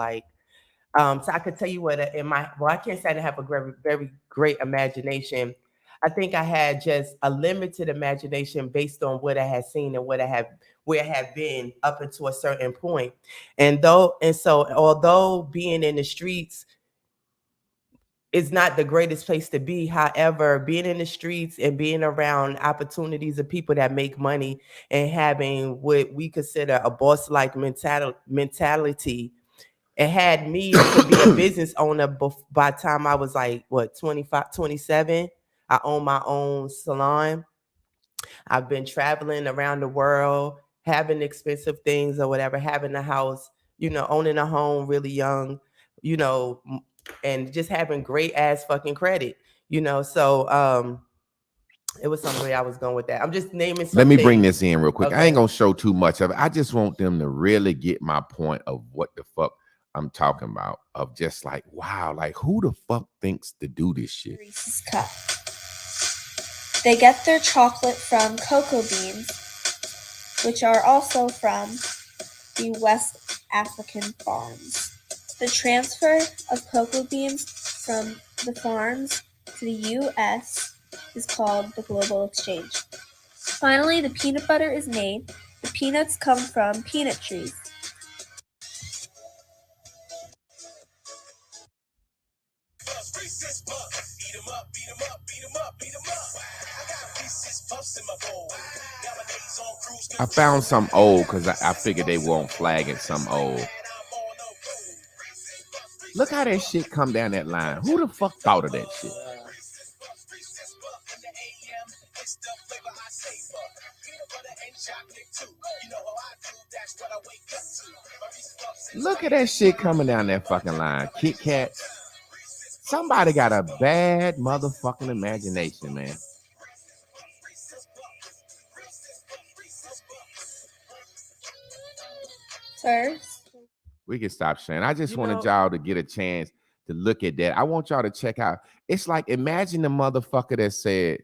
so I could tell you what I can't say I didn't have a very, very great imagination. I think I had just a limited imagination based on what I had seen and where I had been up until a certain point. So although being in the streets is not the greatest place to be, however, being in the streets and being around opportunities of people that make money and having what we consider a boss-like mentality, it had me to be a business owner by the time I was 25, 27. I own my own salon. I've been traveling around the world, having expensive things or whatever, having a house, owning a home really young, and just having great ass fucking credit, So it was some way I was going with that. I'm just naming some Let me things. bring this in real quick. Okay. I ain't gonna show too much of it. I just want them to really get my point of what the fuck I'm talking about, of just like, wow, like who the fuck thinks to do this shit? Reese's Cup. They get their chocolate from cocoa beans, which are also from the West African farms. The transfer of cocoa beans from the farms to the U.S. is called the global exchange. Finally, the peanut butter is made. The peanuts come from peanut trees. I found some old because I figured they won't flag it some old. Look how that shit come down that line. Who the fuck thought of that shit? Look at that shit coming down that fucking line. Kit Kats. Somebody got a bad motherfucking imagination, man. First, We can stop sharing. I just wanted y'all to get a chance to look at that. I want y'all to check out. It's like, imagine the motherfucker that said,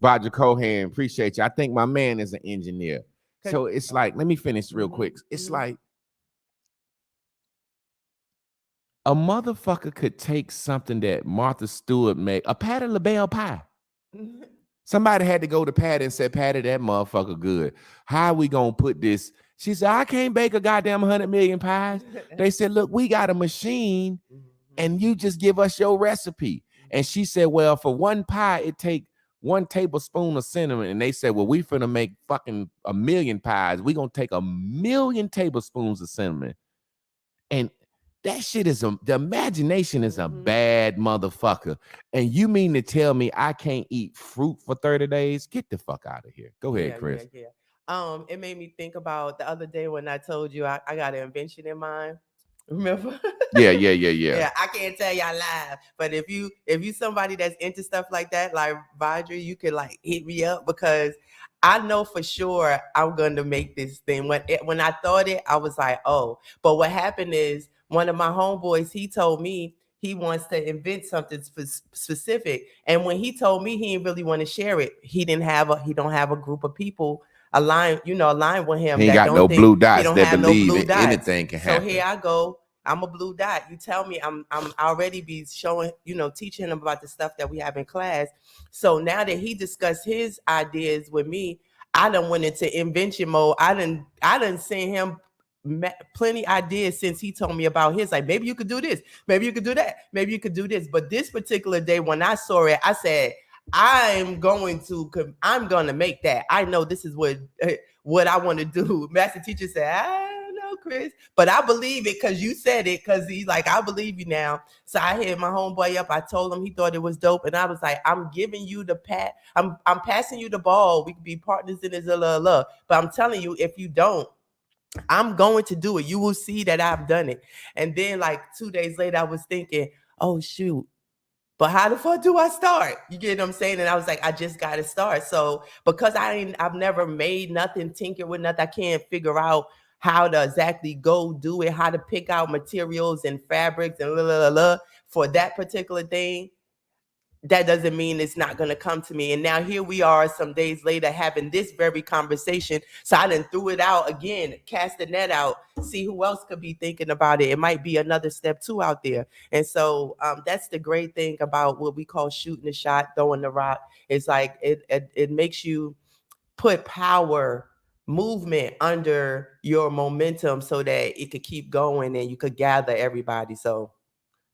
Roger Cohan, appreciate you. I think my man is an engineer. So it's like, let me finish real quick. It's like a motherfucker could take something that Martha Stewart made, a Patti LaBelle pie. Somebody had to go to Patty and say, Patty, that motherfucker good. How are we going to put this? She said, I can't bake a goddamn 100 million pies. They said, look, we got a machine and you just give us your recipe. And she said, well, for one pie, it take 1 tablespoon of cinnamon. And they said, well, we finna make fucking 1 million pies. We gonna take 1 million tablespoons of cinnamon. And that shit is the imagination is a bad motherfucker. And you mean to tell me I can't eat fruit for 30 days? Get the fuck out of here. Go ahead, Chris. It made me think about the other day when I told you I got an invention in mind. Remember? Yeah. Yeah, I can't tell y'all live, but if you somebody that's into stuff like that, like Vajra, you could like hit me up because I know for sure I'm going to make this thing. When I thought it, I was like, oh. But what happened is one of my homeboys, he told me he wants to invent something specific, and when he told me he didn't really want to share it, he don't have a group of people aligned with him. He ain't got no blue dots that believe anything can happen. So here I go. I'm a blue dot. You tell me I'm already be showing, teaching him about the stuff that we have in class. So now that he discussed his ideas with me, I done went into invention mode. I done sent him plenty ideas since he told me about his. Like, maybe you could do this, maybe you could do that, maybe you could do this. But this particular day when I saw it, I said, I'm going to make that. I know this is what I want to do. Master teacher said, I don't know, Chris, but I believe it because you said it, because he's like, I believe you now. So I hit my homeboy up. I told him, he thought it was dope. And I was like, I'm giving you the I'm passing you the ball. We could be partners in this, but I'm telling you, if you don't, I'm going to do it. You will see that I've done it. And then like 2 days later, I was thinking, oh shoot, but how the fuck do I start? You get what I'm saying? And I was like, I just got to start. So because I've never made nothing, tinkered with nothing, I can't figure out how to exactly go do it, how to pick out materials and fabrics and for that particular thing. That doesn't mean it's not going to come to me. And now here we are some days later having this very conversation. So I done threw it out again, cast the net out, see who else could be thinking about it. It might be another step 2 out there. And so that's the great thing about what we call shooting the shot, throwing the rock. It's like it makes you put power, movement under your momentum so that it could keep going and you could gather everybody. So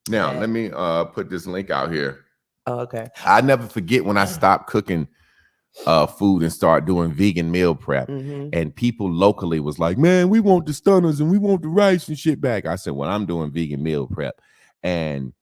now let me put this link out here. Oh, okay. I never forget when I stopped cooking food and start doing vegan meal prep, and people locally was like, man, we want the stunners and we want the rice and shit back. I said, well, I'm doing vegan meal prep. And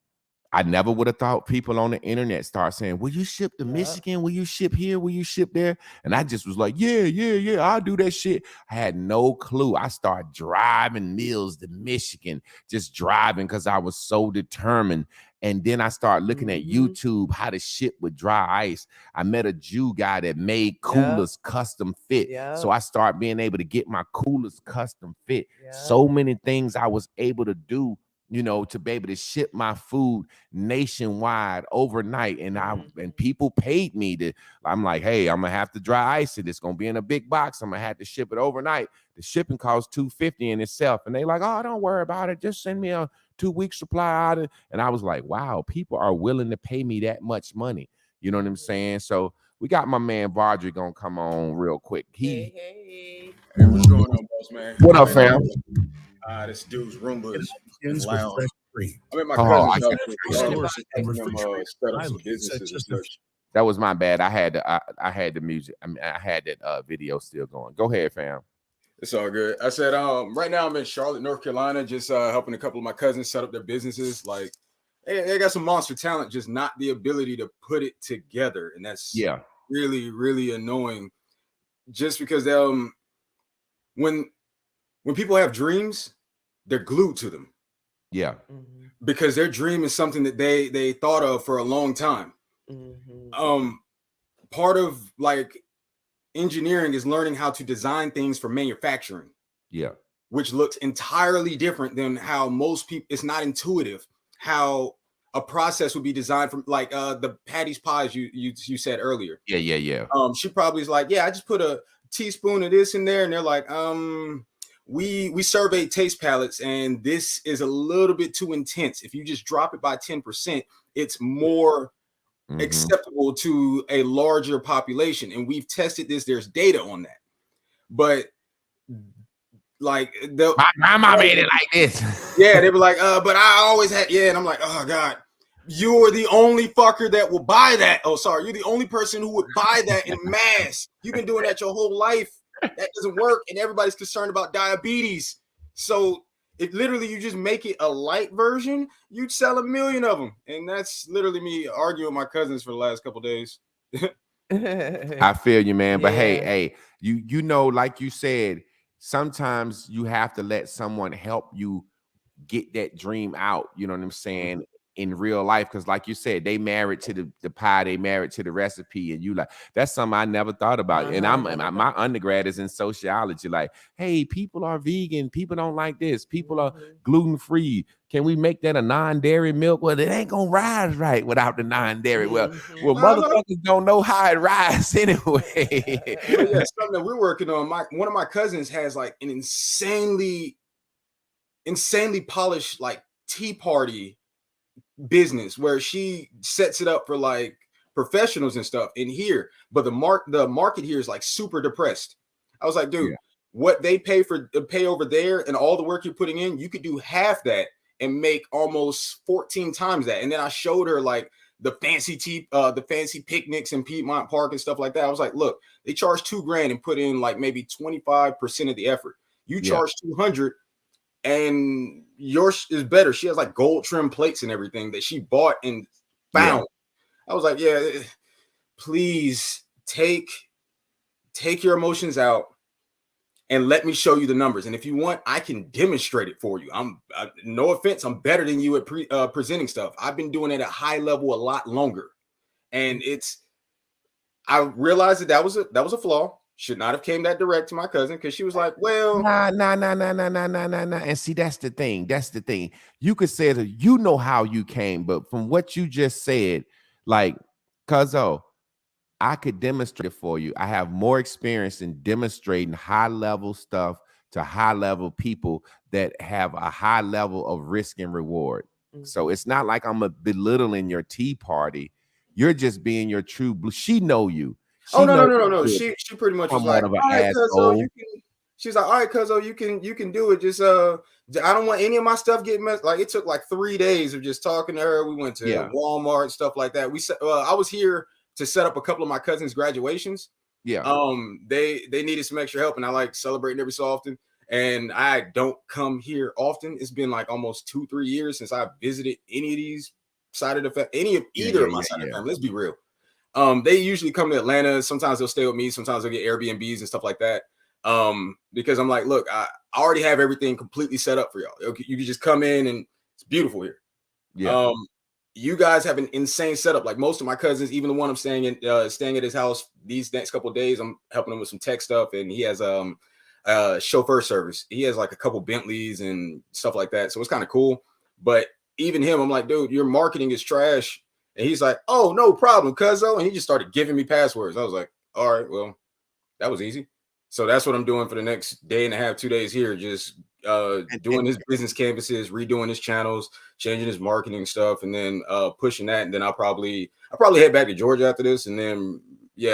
I never would have thought people on the internet start saying, will you ship to Michigan? Will you ship here? Will you ship there? And I just was like, yeah, I'll do that shit. I had no clue. I started driving meals to Michigan, just driving because I was so determined. And then I started looking at Mhm. YouTube how to ship with dry ice. I met a Jew guy that made coolers custom fit. So I started being able to get my coolers custom fit. So many things I was able to do, you know, to be able to ship my food nationwide overnight. And and people paid me to, I'm like, hey, I'm gonna have to dry ice it. It's gonna be in a big box. I'm gonna have to ship it overnight. The shipping costs $250 in itself. And they like, oh, don't worry about it. Just send me a 2-week supply out. And I was like, wow, people are willing to pay me that much money. You know what I'm saying? So we got my man Vardry gonna come on real quick. Hey. Hey, what's going on, boss man? What up, fam? This dude's Roomba is Ends with loud. fresh cream. I'm at my Oh, cousin's I- house. Stores and Them, refrigerator. set up some Island. businesses and Just a such. That was my bad. I had the music. I mean, I had that video still going. Go ahead, fam. It's all good. I said, right now I'm in Charlotte, North Carolina, just helping a couple of my cousins set up their businesses. Like, they got some monster talent, just not the ability to put it together, and that's really, really annoying. Just because when people have dreams, they're glued to them. Yeah. Because their dream is something that they thought of for a long time. Part of like engineering is learning how to design things for manufacturing. Yeah. Which looks entirely different than how most people, it's not intuitive how a process would be designed from, like the Patty's pies you said earlier. Yeah. She probably is like, yeah, I just put a teaspoon of this in there, and they're like, we surveyed taste palettes, and this is a little bit too intense. If you just drop it by 10%, it's more acceptable to a larger population. And we've tested this, there's data on that. But like my mom made it like this. Yeah, they were like, but I always had, and I'm like, oh God, you're the only fucker that will buy that. Oh, sorry, you're the only person who would buy that in mass. You've been doing that your whole life. That doesn't work, and everybody's concerned about diabetes. So if literally you just make it a light version, you'd sell 1 million of them. And that's literally me arguing with my cousins for the last couple of days. I feel you, man. But hey, you know, like you said, sometimes you have to let someone help you get that dream out. You know what I'm saying? In real life, because like you said, they married to the pie, they married to the recipe, and you like, that's something I never thought about. And my undergrad is in sociology. Like, hey, people are vegan, people don't like this, people are gluten-free. Can we make that a non-dairy milk? Well, it ain't gonna rise right without the non-dairy. Well, motherfuckers don't know how it rises anyway. Yeah, something that we're working on. One of my cousins has like an insanely polished like tea party business where she sets it up for like professionals and stuff in here, but the market here is like super depressed. I was like, dude, what they pay over there and all the work you're putting in, you could do half that and make almost 14 times that. And then I showed her like the fancy picnics in Piedmont Park and stuff like that. I was like, look, they charge $2,000 and put in like maybe 25% of the effort. You charge 200, and yours is better. She has like gold trim plates and everything that she bought and found. I was like, yeah, please take your emotions out and let me show you the numbers. And if you want, I can demonstrate it for you. No offense, I'm better than you at presenting stuff. I've been doing it at high level a lot longer. And I realized that was a flaw. Should not have came that direct to my cousin, because she was like, well, nah. And see, that's the thing. You could say that you know how you came, but from what you just said, like, cuzzo, I could demonstrate it for you. I have more experience in demonstrating high level stuff to high level people that have a high level of risk and reward. So it's not like I'm belittling your tea party. You're just being your true blue. She know you. No. She pretty much was like, all right, cuzzo, she's like, all right, cuzzo, you can do it. Just I don't want any of my stuff getting messed. Like, it took like 3 days of just talking to her. We went to Walmart and stuff like that. I was here to set up a couple of my cousins' graduations. They needed some extra help, and I like celebrating every so often. And I don't come here often. It's been like almost 2-3 years since I've visited any of these side of the family, either of my side of the family. Let's be real. They usually come to Atlanta. Sometimes they'll stay with me. Sometimes they'll get Airbnbs and stuff like that. Because I'm like, look, I already have everything completely set up for y'all. You can just come in, and it's beautiful here. you guys have an insane setup. Like most of my cousins, even the one I'm staying at his house these next couple of days, I'm helping him with some tech stuff, and he has chauffeur service. He has like a couple Bentleys and stuff like that, so it's kind of cool. But even him, I'm like, dude, your marketing is trash. And he's like, oh, no problem, cuzzo. And he just started giving me passwords. I was like, all right, well, that was easy. So that's what I'm doing for the next day and a half, 2 days here, just doing his business canvases, redoing his channels, changing his marketing stuff, and then pushing that. And then I'll probably head back to Georgia after this, and then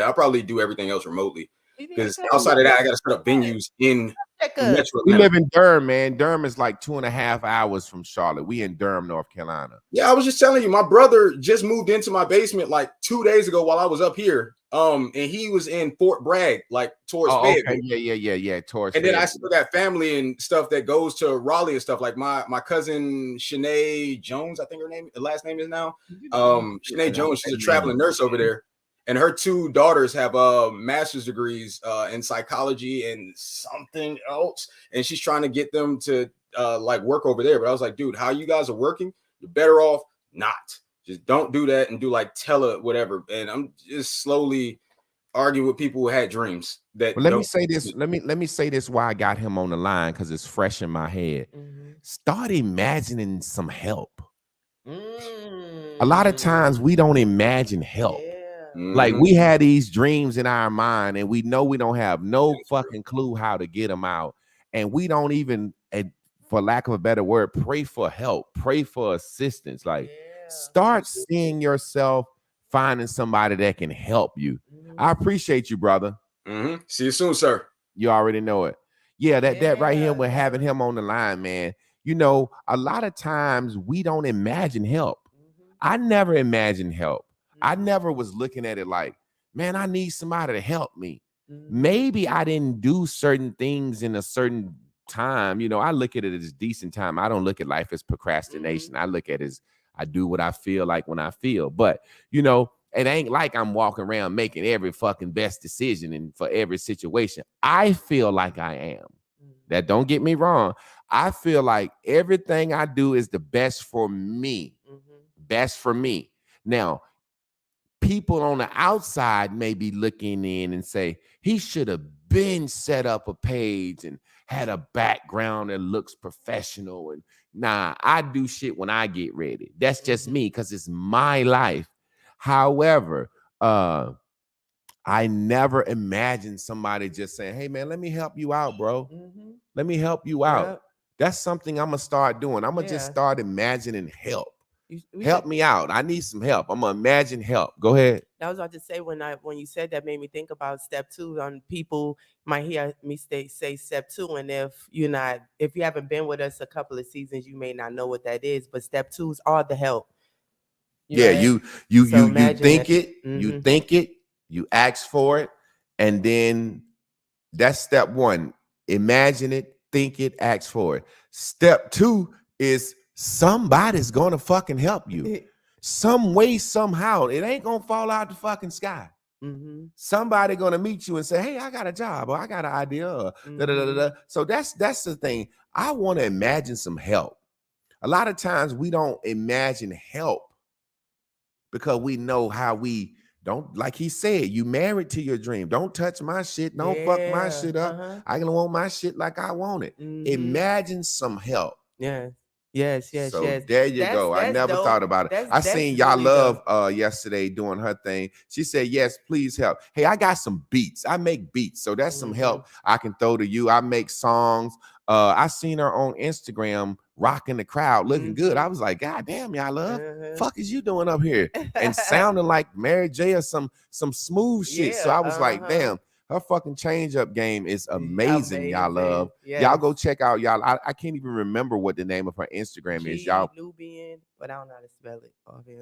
I'll probably do everything else remotely. Because outside of that, I got to set up venues in Metro We Atlanta. live in Durham, man. Durham is like 2.5 hours from Charlotte. We in Durham, North Carolina. Yeah, I was just telling you, my brother just moved into my basement like 2 days ago while I was up here. And he was in Fort Bragg, like towards Fayetteville. Okay. Yeah. Towards And then I Fayetteville. still got family and stuff that goes to Raleigh and stuff. Like my cousin Shanae Jones, I think her last name is now. Shanae Jones, she's a traveling nurse over there. And her 2 daughters have master's degrees in psychology and something else. And she's trying to get them to like work over there. But I was like, dude, how you guys are working, you're better off not. Just don't do that and do like tele whatever. And I'm just slowly arguing with people who had dreams. That Well, let me say this. Let me say this why I got him on the line, because it's fresh in my head. Start imagining some help. A lot of times we don't imagine help. Like we had these dreams in our mind, and we know we don't have no fucking clue how to get them out, and we don't even, for lack of a better word, pray for help, pray for assistance. Like start seeing yourself finding somebody that can help you. I appreciate you, brother. See you soon, sir. You already know it. Yeah, that right here, we're having him on the line, man. You know, a lot of times we don't imagine help. I never imagined help. I never was looking at it like, man, I need somebody to help me. Maybe I didn't do certain things in a certain time. You know, I look at it as decent time. I don't look at life as procrastination. I look at it as I do what I feel like when I feel. But, you know, it ain't like I'm walking around making every fucking best decision and for every situation. I feel like I am. That don't get me wrong. I feel like everything I do is the best for me. Best for me. Now, people on the outside may be looking in and say, he should have been set up a page and had a background that looks professional. And nah, I do shit when I get ready. That's just me, because it's my life. However, I never imagined somebody just saying, hey, man, let me help you out, bro. Let me help you out. That's something I'm going to start doing. I'm going to just start imagining help. Help me out. I need some help. I'm going to imagine help. Go ahead. I was about to say, when you said that, made me think about step 2. On people might hear me say step 2, and if you haven't been with us a couple of seasons, you may not know what that is. But step 2 is all the help. You think it, you think it, you ask for it, and then that's step 1. Imagine it, think it, ask for it. Step 2 is somebody's gonna fucking help you. Some way, somehow. It ain't gonna fall out the fucking sky. Somebody gonna meet you and say, hey, I got a job, or I got an idea, or So that's the thing. I want to imagine some help. A lot of times we don't imagine help because we know how we don't, like he said, you married to your dream. Don't touch my shit. Don't fuck my shit up. I gonna want my shit like I want it. Imagine some help. Yes. So there you go. I never thought about it. I seen Y'all Love yesterday doing her thing. She said, yes, please help. Hey, I got some beats. I make beats. So that's some help I can throw to you. I make songs. I seen her on Instagram rocking the crowd, looking good. I was like, God damn, Y'all Love. Fuck is you doing up here? And sounding like Mary J or some smooth shit. So I was like, damn. Her fucking change up game is amazing. Y'all Love. Y'all go check out y'all. I can't even remember what the name of her Instagram is. Y'all Nubian, but I don't know how to spell it.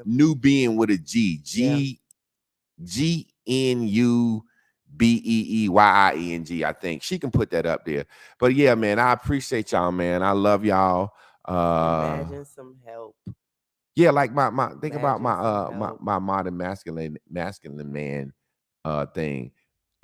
Nubian with a G. GNUBEEYIENG. I think she can put that up there. But yeah, man, I appreciate y'all, man. I love y'all. Imagine some help. Yeah, like my think about my modern masculine man thing.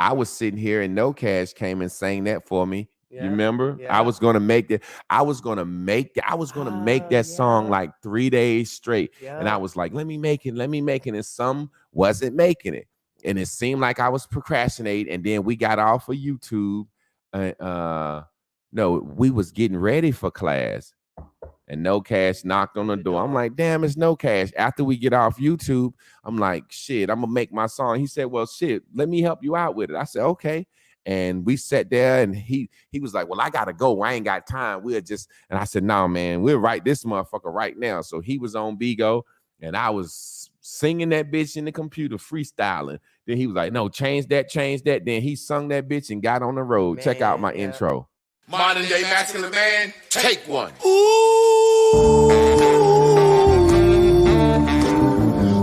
I was sitting here and No Cash came and sang that for me Yeah. You remember? Yeah. I was gonna make it. I was gonna make that song yeah. like 3 days straight. And I Yeah. was like, let me make it. And some wasn't making it. And it seemed like I was procrastinating. And then we got off of YouTube. No, we was getting ready for class. And No Cash knocked on the door. I'm like, damn, it's No Cash. After we get off YouTube, I'm like, shit, I'm gonna make my song. He said, well, shit, let me help you out with it. I said, okay. And we sat there and he was like, well, I gotta go. I ain't got time. And I said, no, man, we'll write this motherfucker right now. So he was on Bigo and I was singing that bitch in the computer, freestyling. Then he was like, no, change that. Then he sung that bitch and got on the road. Man, Check out my intro. Modern day masculine man, take one.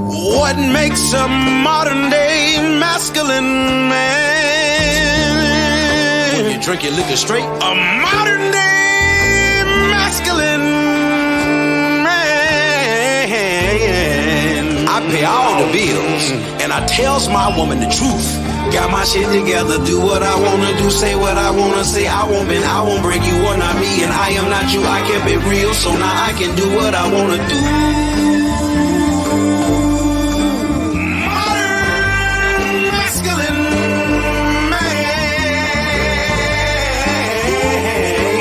What makes a modern day masculine man? When you drink your liquor straight, a modern day masculine man. I pay all the bills and I tells my woman the truth. Got my shit together, do what I wanna do, say what I wanna say. I won't break you, or not me, and I am not you. I kept it real, so now I can do what I wanna do. Modern masculine man.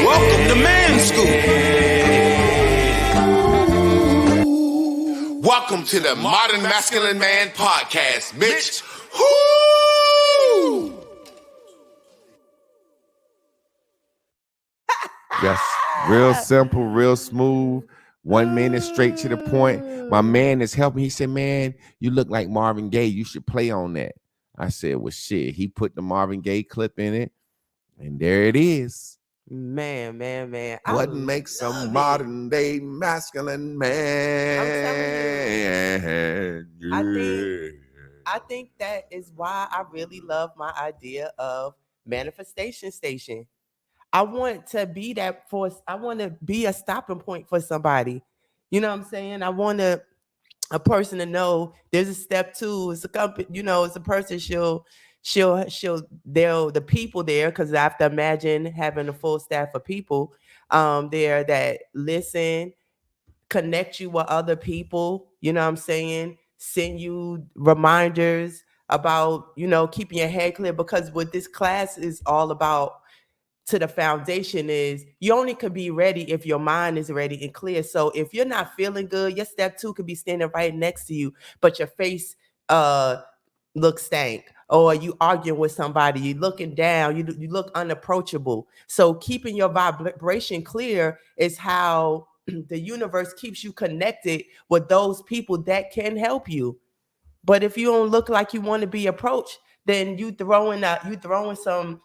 Welcome to Man School. Welcome to the Modern Masculine Man Podcast, Mitch. Woo! Just real simple, real smooth. 1 minute straight to the point. My man is helping. He said, man, you look like Marvin Gaye. You should play on that. I said, well, shit. He put the Marvin Gaye clip in it. And there it is. Man. What makes a modern day masculine man? I think that is why I really love my idea of Manifestation Station. I want to be that force. I want to be a stopping point for somebody. You know what I'm saying? I want a person to know there's a step 2. It's a company, it's a person. The people there, because I have to imagine having a full staff of people there that listen, connect you with other people. You know what I'm saying? Send you reminders about, keeping your head clear, because what this class is all about to the foundation is you only can be ready if your mind is ready and clear. So if you're not feeling good, your step 2 could be standing right next to you, but your face looks stank, or you arguing with somebody, you looking down, you look unapproachable. So keeping your vibration clear is how the universe keeps you connected with those people that can help you. But if you don't look like you want to be approached, then you throwing some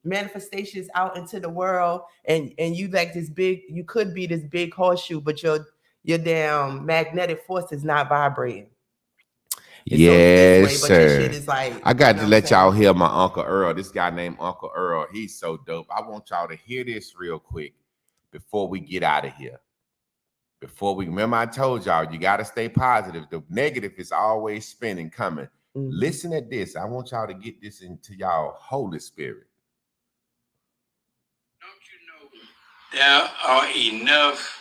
manifestations out into the world, and you like this big, you could be this big horseshoe, but your damn magnetic force is not vibrating. Yes, sir. Like, I got to let y'all hear my Uncle Earl. This guy named Uncle Earl. He's so dope. I want y'all to hear this real quick before we get out of here. Remember I told y'all, you got to stay positive. The negative is always spinning, coming. Mm-hmm. Listen at this. I want y'all to get this into y'all Holy Spirit. Don't you know there are enough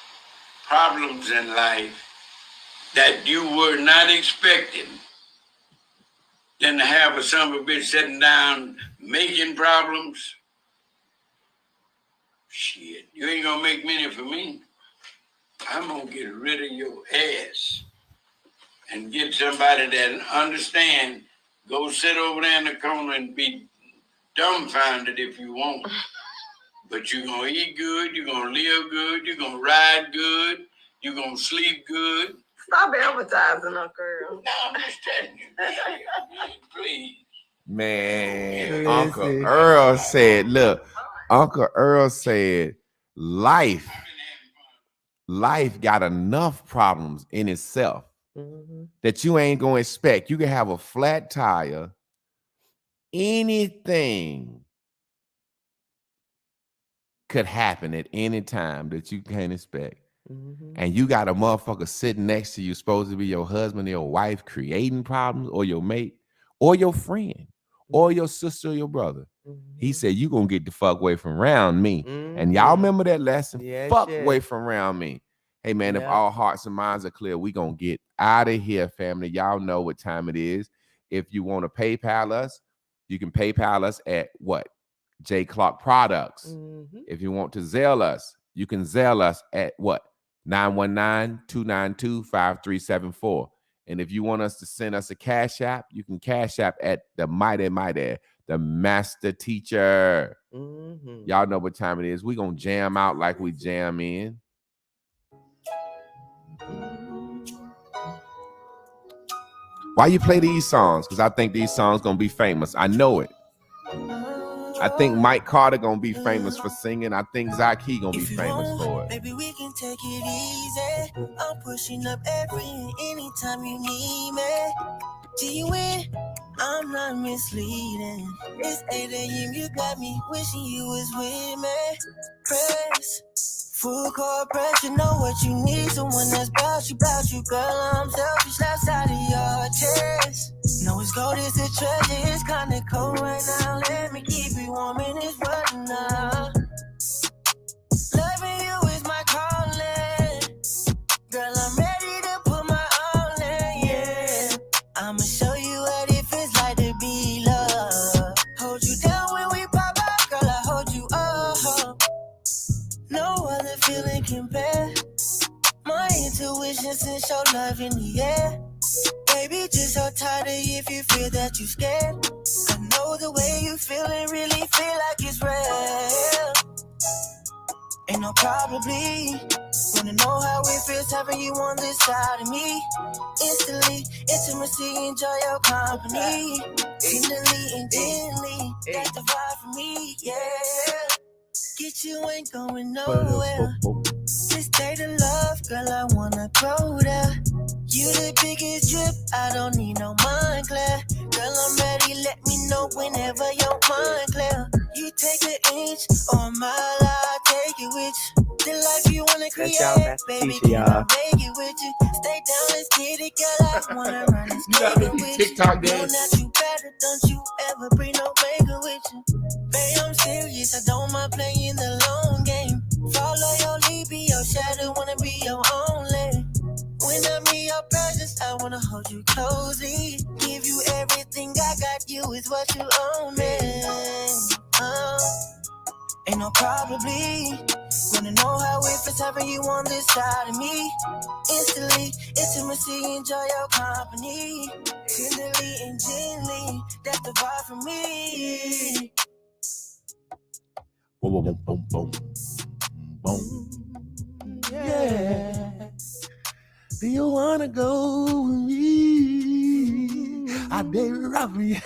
problems in life that you were not expecting than to have a son of a bitch sitting down making problems? Shit, you ain't gonna make many for me. I'm gonna get rid of your ass and get somebody that understand. Go sit over there in the corner and be dumbfounded if you want. But you're gonna eat good, you're gonna live good, you're gonna ride good, you're gonna sleep good. Stop advertising, Uncle Earl. No, I'm just telling you. Please. Man, Uncle Earl said, look, Uncle Earl said, life got enough problems in itself that you ain't gonna expect. You can have a flat tire, anything could happen at any time that you can't expect. And you got a motherfucker sitting next to you, supposed to be your husband or your wife, creating problems, or your mate, or your friend, or your sister or your brother. He said, you gonna get the fuck away from around me. And y'all remember that lesson? Yeah, fuck shit. away from around me. Hey man, if all hearts and minds are clear, we gonna get out of here, family. Y'all know what time it is. If you want to PayPal us, you can PayPal us at what? J Clark Products. If you want to Zelle us, you can Zelle us at what? 919-292-5374. And if you want us to send us a Cash App, you can Cash App at the mighty, the Master Teacher. Y'all know what time it is. We gonna jam out like we jam in. Why you play these songs? Because I think these songs gonna be famous. I know it. I think Mike Carter gonna be famous for singing. I think Zach Key gonna be famous for it. Maybe we can take it easy. I'm pushing up anytime you need me. G-Win, I'm not misleading. It's 8 a.m. You got me wishing you was with me. Press. Full court press, you know what you need. Someone that's about you, girl. I'm selfish, that's out of your chest. No, it's gold, it's a treasure. It's kinda cold right now. Let me keep you warm in this weather now. Loving you is my calling. Girl, I'm ready to put my all in, yeah. I'ma show you what it feels like to be loved. Hold you down when we pop out, girl, I hold you up. No other feeling compare. My intuition since your love in the air. Baby, just so tired if you feel that you scared. I know the way you feeling really feel like it's real. Ain't no probably. Wanna know how it feels having you on this side of me. Instantly, intimacy, enjoy your company. Tenderly and gently, that's the vibe for me, yeah. Get you ain't going nowhere. This day to love, girl, I wanna go there. You the biggest drip, I don't need no mind clear. Girl, I'm ready, let me know whenever your mind clear. You take an inch or a mile, I'll take it with you. The life you wanna create, baby, can I make it with you? Stay down, let's get it, girl, I wanna run this game with you. TikTok Know dance. that you better, don't you ever bring no maker with you. Babe, I'm serious, I don't mind playing the long game. Follow your lead, be your shadow, wanna be your only. When I'm in your presence, I wanna hold you closely. Give you everything I got, you is what you own, man. Ain't no probably. Wanna know how it feels having you on this side of me. Instantly, intimacy, enjoy your company. Tenderly and gently, that's the vibe for me. Boom, boom, boom, boom, boom. Yeah. Do you wanna go with me? I dare rock me.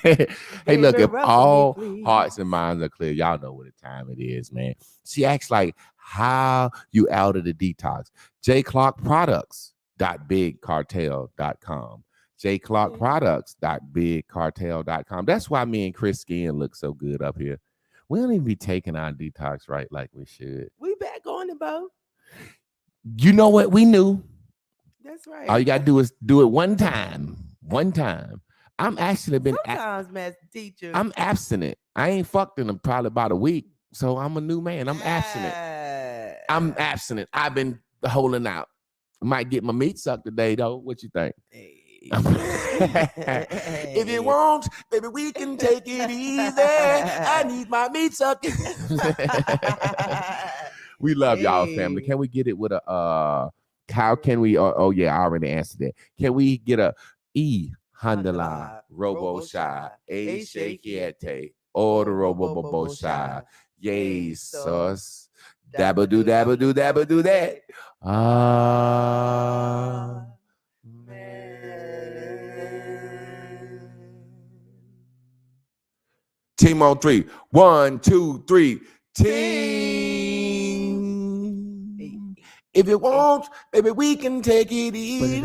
Hey, look, if all hearts and minds are clear, y'all know what the time it is, man. She acts like how you out of the detox. jclarkproducts.bigcartel.com. jclarkproducts.bigcartel.com. That's why me and Chris Skin look so good up here. We don't even be taking our detox right like we should. We back on it, Bo. You know what? We knew. That's right. All you gotta do is do it one time. One time. I'm actually been sometimes, Master Teacher. I'm abstinent. I ain't fucked in probably about a week. So I'm a new man. I'm abstinent. I'm abstinent. I've been holding out. I might get my meat sucked today, though. What you think? If you want, baby, we can take it easy. I need my meat sucked. We love y'all, family. Can we get it with a how can we oh yeah, I already answered that. Can we get a handala robo shy a shakiete or the robo shy yay sauce dabba do that team on 3 1 2 3 team. If you want, baby, we can take it easy.